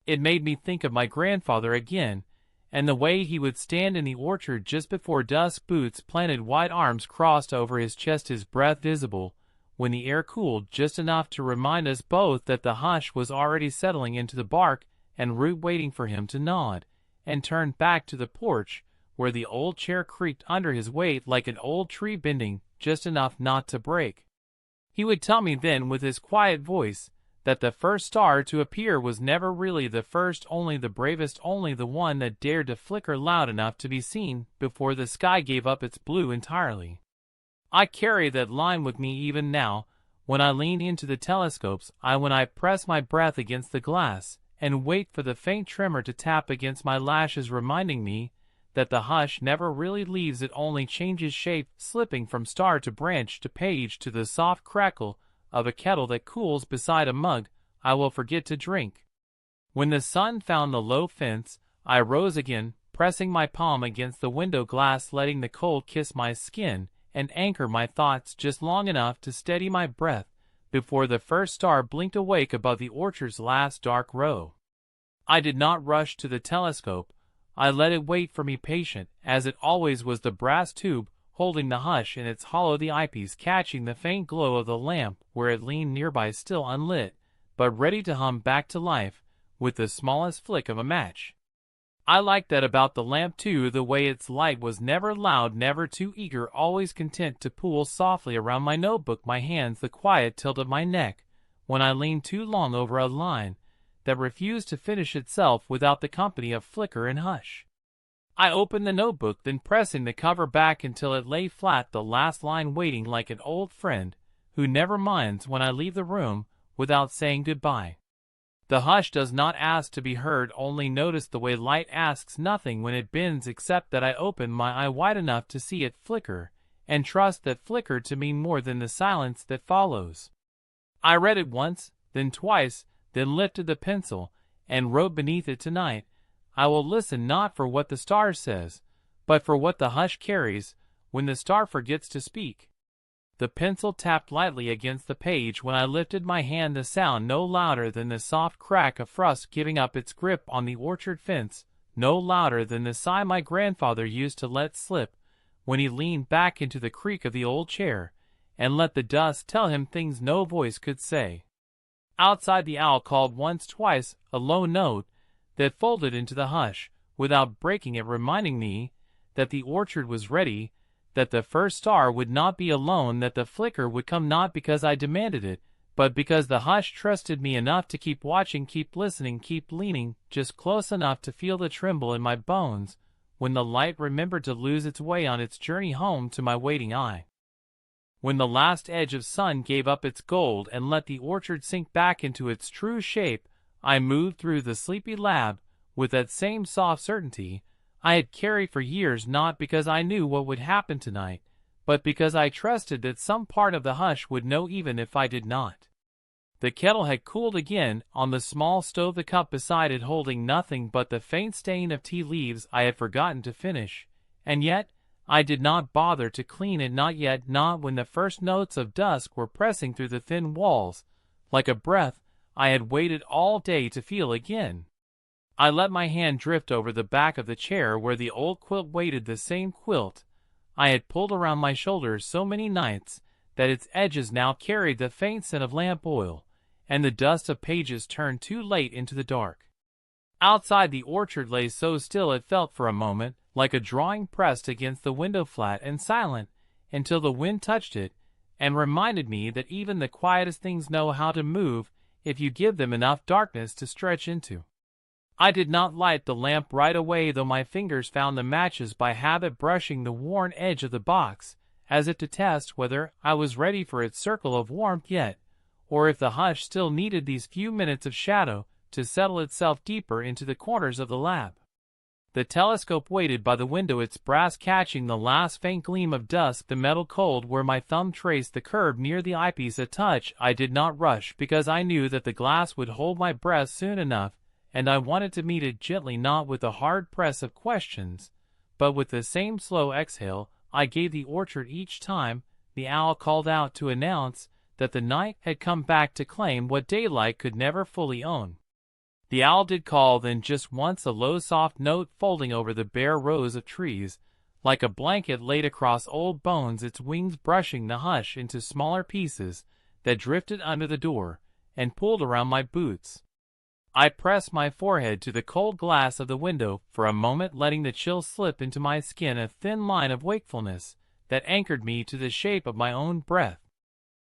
It made me think of my grandfather again, and the way he would stand in the orchard just before dusk, boots planted, wide arms crossed over his chest, his breath visible when the air cooled just enough to remind us both that the hush was already settling into the bark and root, waiting for him to nod and turn back to the porch, where the old chair creaked under his weight like an old tree, bending just enough not to break. He would tell me then with his quiet voice that the first star to appear was never really the first, only the bravest, only the one that dared to flicker loud enough to be seen before the sky gave up its blue entirely. I carry that line with me even now, when I lean into the telescopes, when I press my breath against the glass, and wait for the faint tremor to tap against my lashes, reminding me that the hush never really leaves, it only changes shape, slipping from star to branch to page to the soft crackle of a kettle that cools beside a mug I will forget to drink. When the sun found the low fence, I rose again, pressing my palm against the window glass, letting the cold kiss my skin and anchor my thoughts just long enough to steady my breath before the first star blinked awake above the orchard's last dark row. I did not rush to the telescope. I let it wait for me, patient, as it always was, the brass tube holding the hush in its hollow, the eyepiece catching the faint glow of the lamp where it leaned nearby, still unlit, but ready to hum back to life with the smallest flick of a match. I liked that about the lamp too, the way its light was never loud, never too eager, always content to pool softly around my notebook, my hands, the quiet tilt of my neck when I leaned too long over a line that refused to finish itself without the company of flicker and hush. I opened the notebook, then pressing the cover back until it lay flat, the last line waiting like an old friend who never minds when I leave the room without saying goodbye. The hush does not ask to be heard, only notice the way light asks nothing when it bends, except that I open my eye wide enough to see it flicker, and trust that flicker to mean more than the silence that follows. I read it once, then twice, then lifted the pencil, and wrote beneath it, tonight I will listen not for what the star says, but for what the hush carries when the star forgets to speak. The pencil tapped lightly against the page when I lifted my hand, the sound no louder than the soft crack of frost giving up its grip on the orchard fence, no louder than the sigh my grandfather used to let slip when he leaned back into the creak of the old chair and let the dust tell him things no voice could say. Outside, the owl called once, twice, a low note that folded into the hush without breaking it, reminding me that the orchard was ready, that the first star would not be alone, that the flicker would come not because I demanded it, but because the hush trusted me enough to keep watching, keep listening, keep leaning just close enough to feel the tremble in my bones when the light remembered to lose its way on its journey home to my waiting eye. When the last edge of sun gave up its gold and let the orchard sink back into its true shape, I moved through the sleepy lab with that same soft certainty I had carried for years, not because I knew what would happen tonight, but because I trusted that some part of the hush would know even if I did not. The kettle had cooled again on the small stove, the cup beside it holding nothing but the faint stain of tea leaves I had forgotten to finish, and yet I did not bother to clean it, not yet, not when the first notes of dusk were pressing through the thin walls like a breath I had waited all day to feel again. I let my hand drift over the back of the chair where the old quilt waited, the same quilt I had pulled around my shoulders so many nights that its edges now carried the faint scent of lamp oil, and the dust of pages turned too late into the dark. Outside, the orchard lay so still it felt for a moment like a drawing pressed against the window, flat and silent, until the wind touched it and reminded me that even the quietest things know how to move if you give them enough darkness to stretch into. I did not light the lamp right away, though my fingers found the matches by habit, brushing the worn edge of the box, as if to test whether I was ready for its circle of warmth yet, or if the hush still needed these few minutes of shadow to settle itself deeper into the corners of the lab. The telescope waited by the window, its brass catching the last faint gleam of dusk, the metal cold where my thumb traced the curve near the eyepiece. A touch I did not rush, because I knew that the glass would hold my breath soon enough, and I wanted to meet it gently, not with a hard press of questions, but with the same slow exhale I gave the orchard each time the owl called out to announce that the night had come back to claim what daylight could never fully own. The owl did call then just once, a low soft note folding over the bare rows of trees, like a blanket laid across old bones, its wings brushing the hush into smaller pieces that drifted under the door and pulled around my boots. I pressed my forehead to the cold glass of the window for a moment, letting the chill slip into my skin, a thin line of wakefulness that anchored me to the shape of my own breath.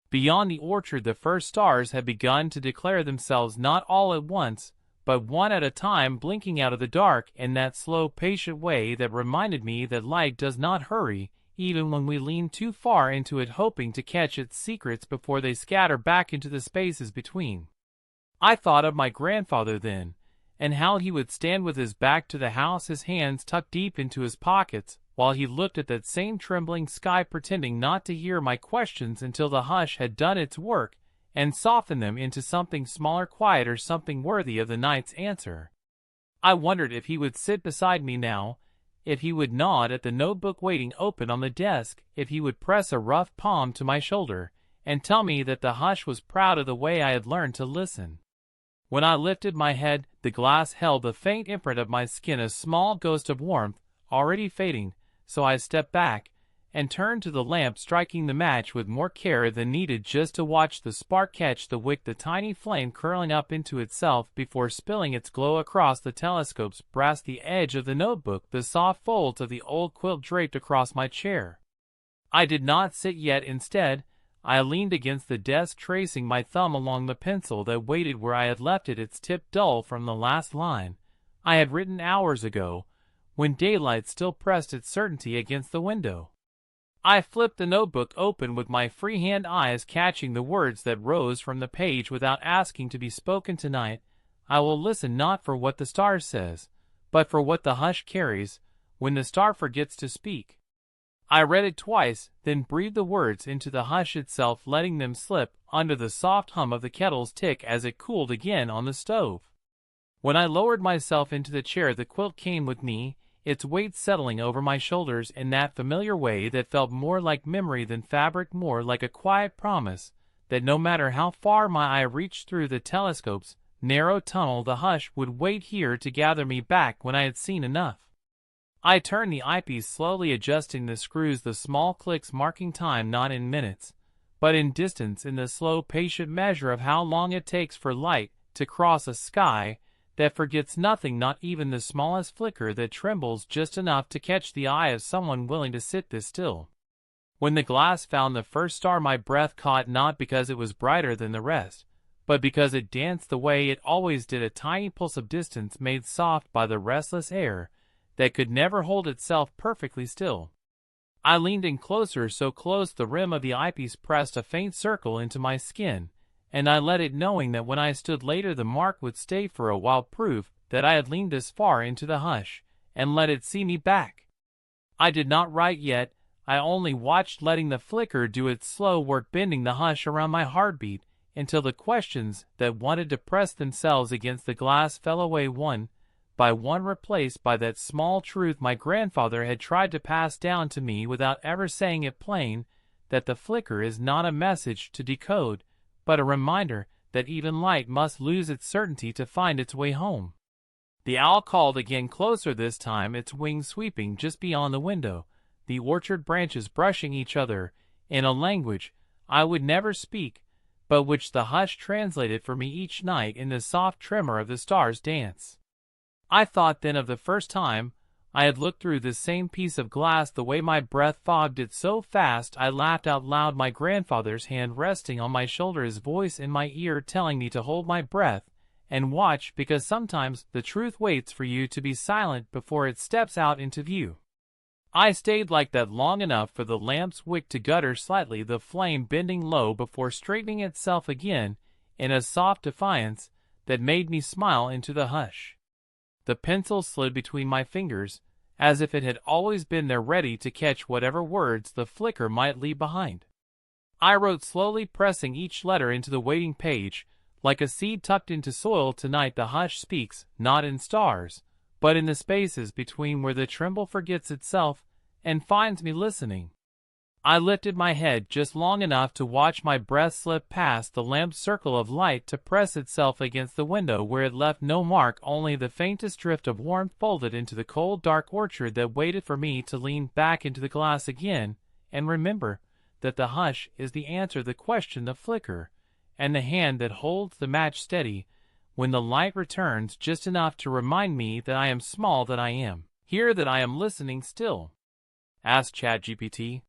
Beyond the orchard the first stars had begun to declare themselves, not all at once, but one at a time, blinking out of the dark in that slow, patient way that reminded me that light does not hurry, even when we lean too far into it hoping to catch its secrets before they scatter back into the spaces between. I thought of my grandfather then, and how he would stand with his back to the house, his hands tucked deep into his pockets, while he looked at that same trembling sky, pretending not to hear my questions until the hush had done its work and softened them into something smaller, quieter, something worthy of the night's answer. I wondered if he would sit beside me now, if he would nod at the notebook waiting open on the desk, if he would press a rough palm to my shoulder and tell me that the hush was proud of the way I had learned to listen. When I lifted my head, the glass held the faint imprint of my skin, a small ghost of warmth, already fading, so I stepped back and turned to the lamp, striking the match with more care than needed just to watch the spark catch the wick, the tiny flame curling up into itself before spilling its glow across the telescope's brass, the edge of the notebook, the soft folds of the old quilt draped across my chair. I did not sit yet. Instead, I leaned against the desk, tracing my thumb along the pencil that waited where I had left it, its tip dull from the last line I had written hours ago, when daylight still pressed its certainty against the window. I flipped the notebook open with my freehand eyes catching the words that rose from the page without asking to be spoken. Tonight, I will listen not for what the star says, but for what the hush carries when the star forgets to speak. I read it twice, then breathed the words into the hush itself, letting them slip under the soft hum of the kettle's tick as it cooled again on the stove. When I lowered myself into the chair, the quilt came with me, its weight settling over my shoulders in that familiar way that felt more like memory than fabric, more like a quiet promise that no matter how far my eye reached through the telescope's narrow tunnel, the hush would wait here to gather me back when I had seen enough. I turned the eyepiece, slowly adjusting the screws, the small clicks marking time not in minutes, but in distance, in the slow, patient measure of how long it takes for light to cross a sky that forgets nothing, not even the smallest flicker that trembles just enough to catch the eye of someone willing to sit this still. When the glass found the first star, my breath caught, not because it was brighter than the rest, but because it danced the way it always did, a tiny pulse of distance made soft by the restless air that could never hold itself perfectly still. I leaned in closer, so close the rim of the eyepiece pressed a faint circle into my skin, and I let it, knowing that when I stood later the mark would stay for a while, proof that I had leaned this far into the hush and let it see me back. I did not write yet. I only watched, letting the flicker do its slow work, bending the hush around my heartbeat until the questions that wanted to press themselves against the glass fell away one by one, replaced by that small truth my grandfather had tried to pass down to me without ever saying it plain, that the flicker is not a message to decode, but a reminder that even light must lose its certainty to find its way home. The owl called again, closer this time, its wings sweeping just beyond the window, the orchard branches brushing each other in a language I would never speak, but which the hush translated for me each night in the soft tremor of the stars' dance. I thought then of the first time I had looked through this same piece of glass, the way my breath fogged it so fast I laughed out loud, my grandfather's hand resting on my shoulder, his voice in my ear telling me to hold my breath and watch, because sometimes the truth waits for you to be silent before it steps out into view. I stayed like that long enough for the lamp's wick to gutter slightly, the flame bending low before straightening itself again in a soft defiance that made me smile into the hush. The pencil slid between my fingers, as if it had always been there, ready to catch whatever words the flicker might leave behind. I wrote slowly, pressing each letter into the waiting page, like a seed tucked into soil. Tonight the hush speaks, not in stars, but in the spaces between, where the tremble forgets itself and finds me listening. I lifted my head just long enough to watch my breath slip past the lamp's circle of light to press itself against the window, where it left no mark, only the faintest drift of warmth folded into the cold, dark orchard that waited for me to lean back into the glass again and remember that the hush is the answer, the question, the flicker, and the hand that holds the match steady when the light returns, just enough to remind me that I am small, that I am here, that I am listening still. Ask ChatGPT.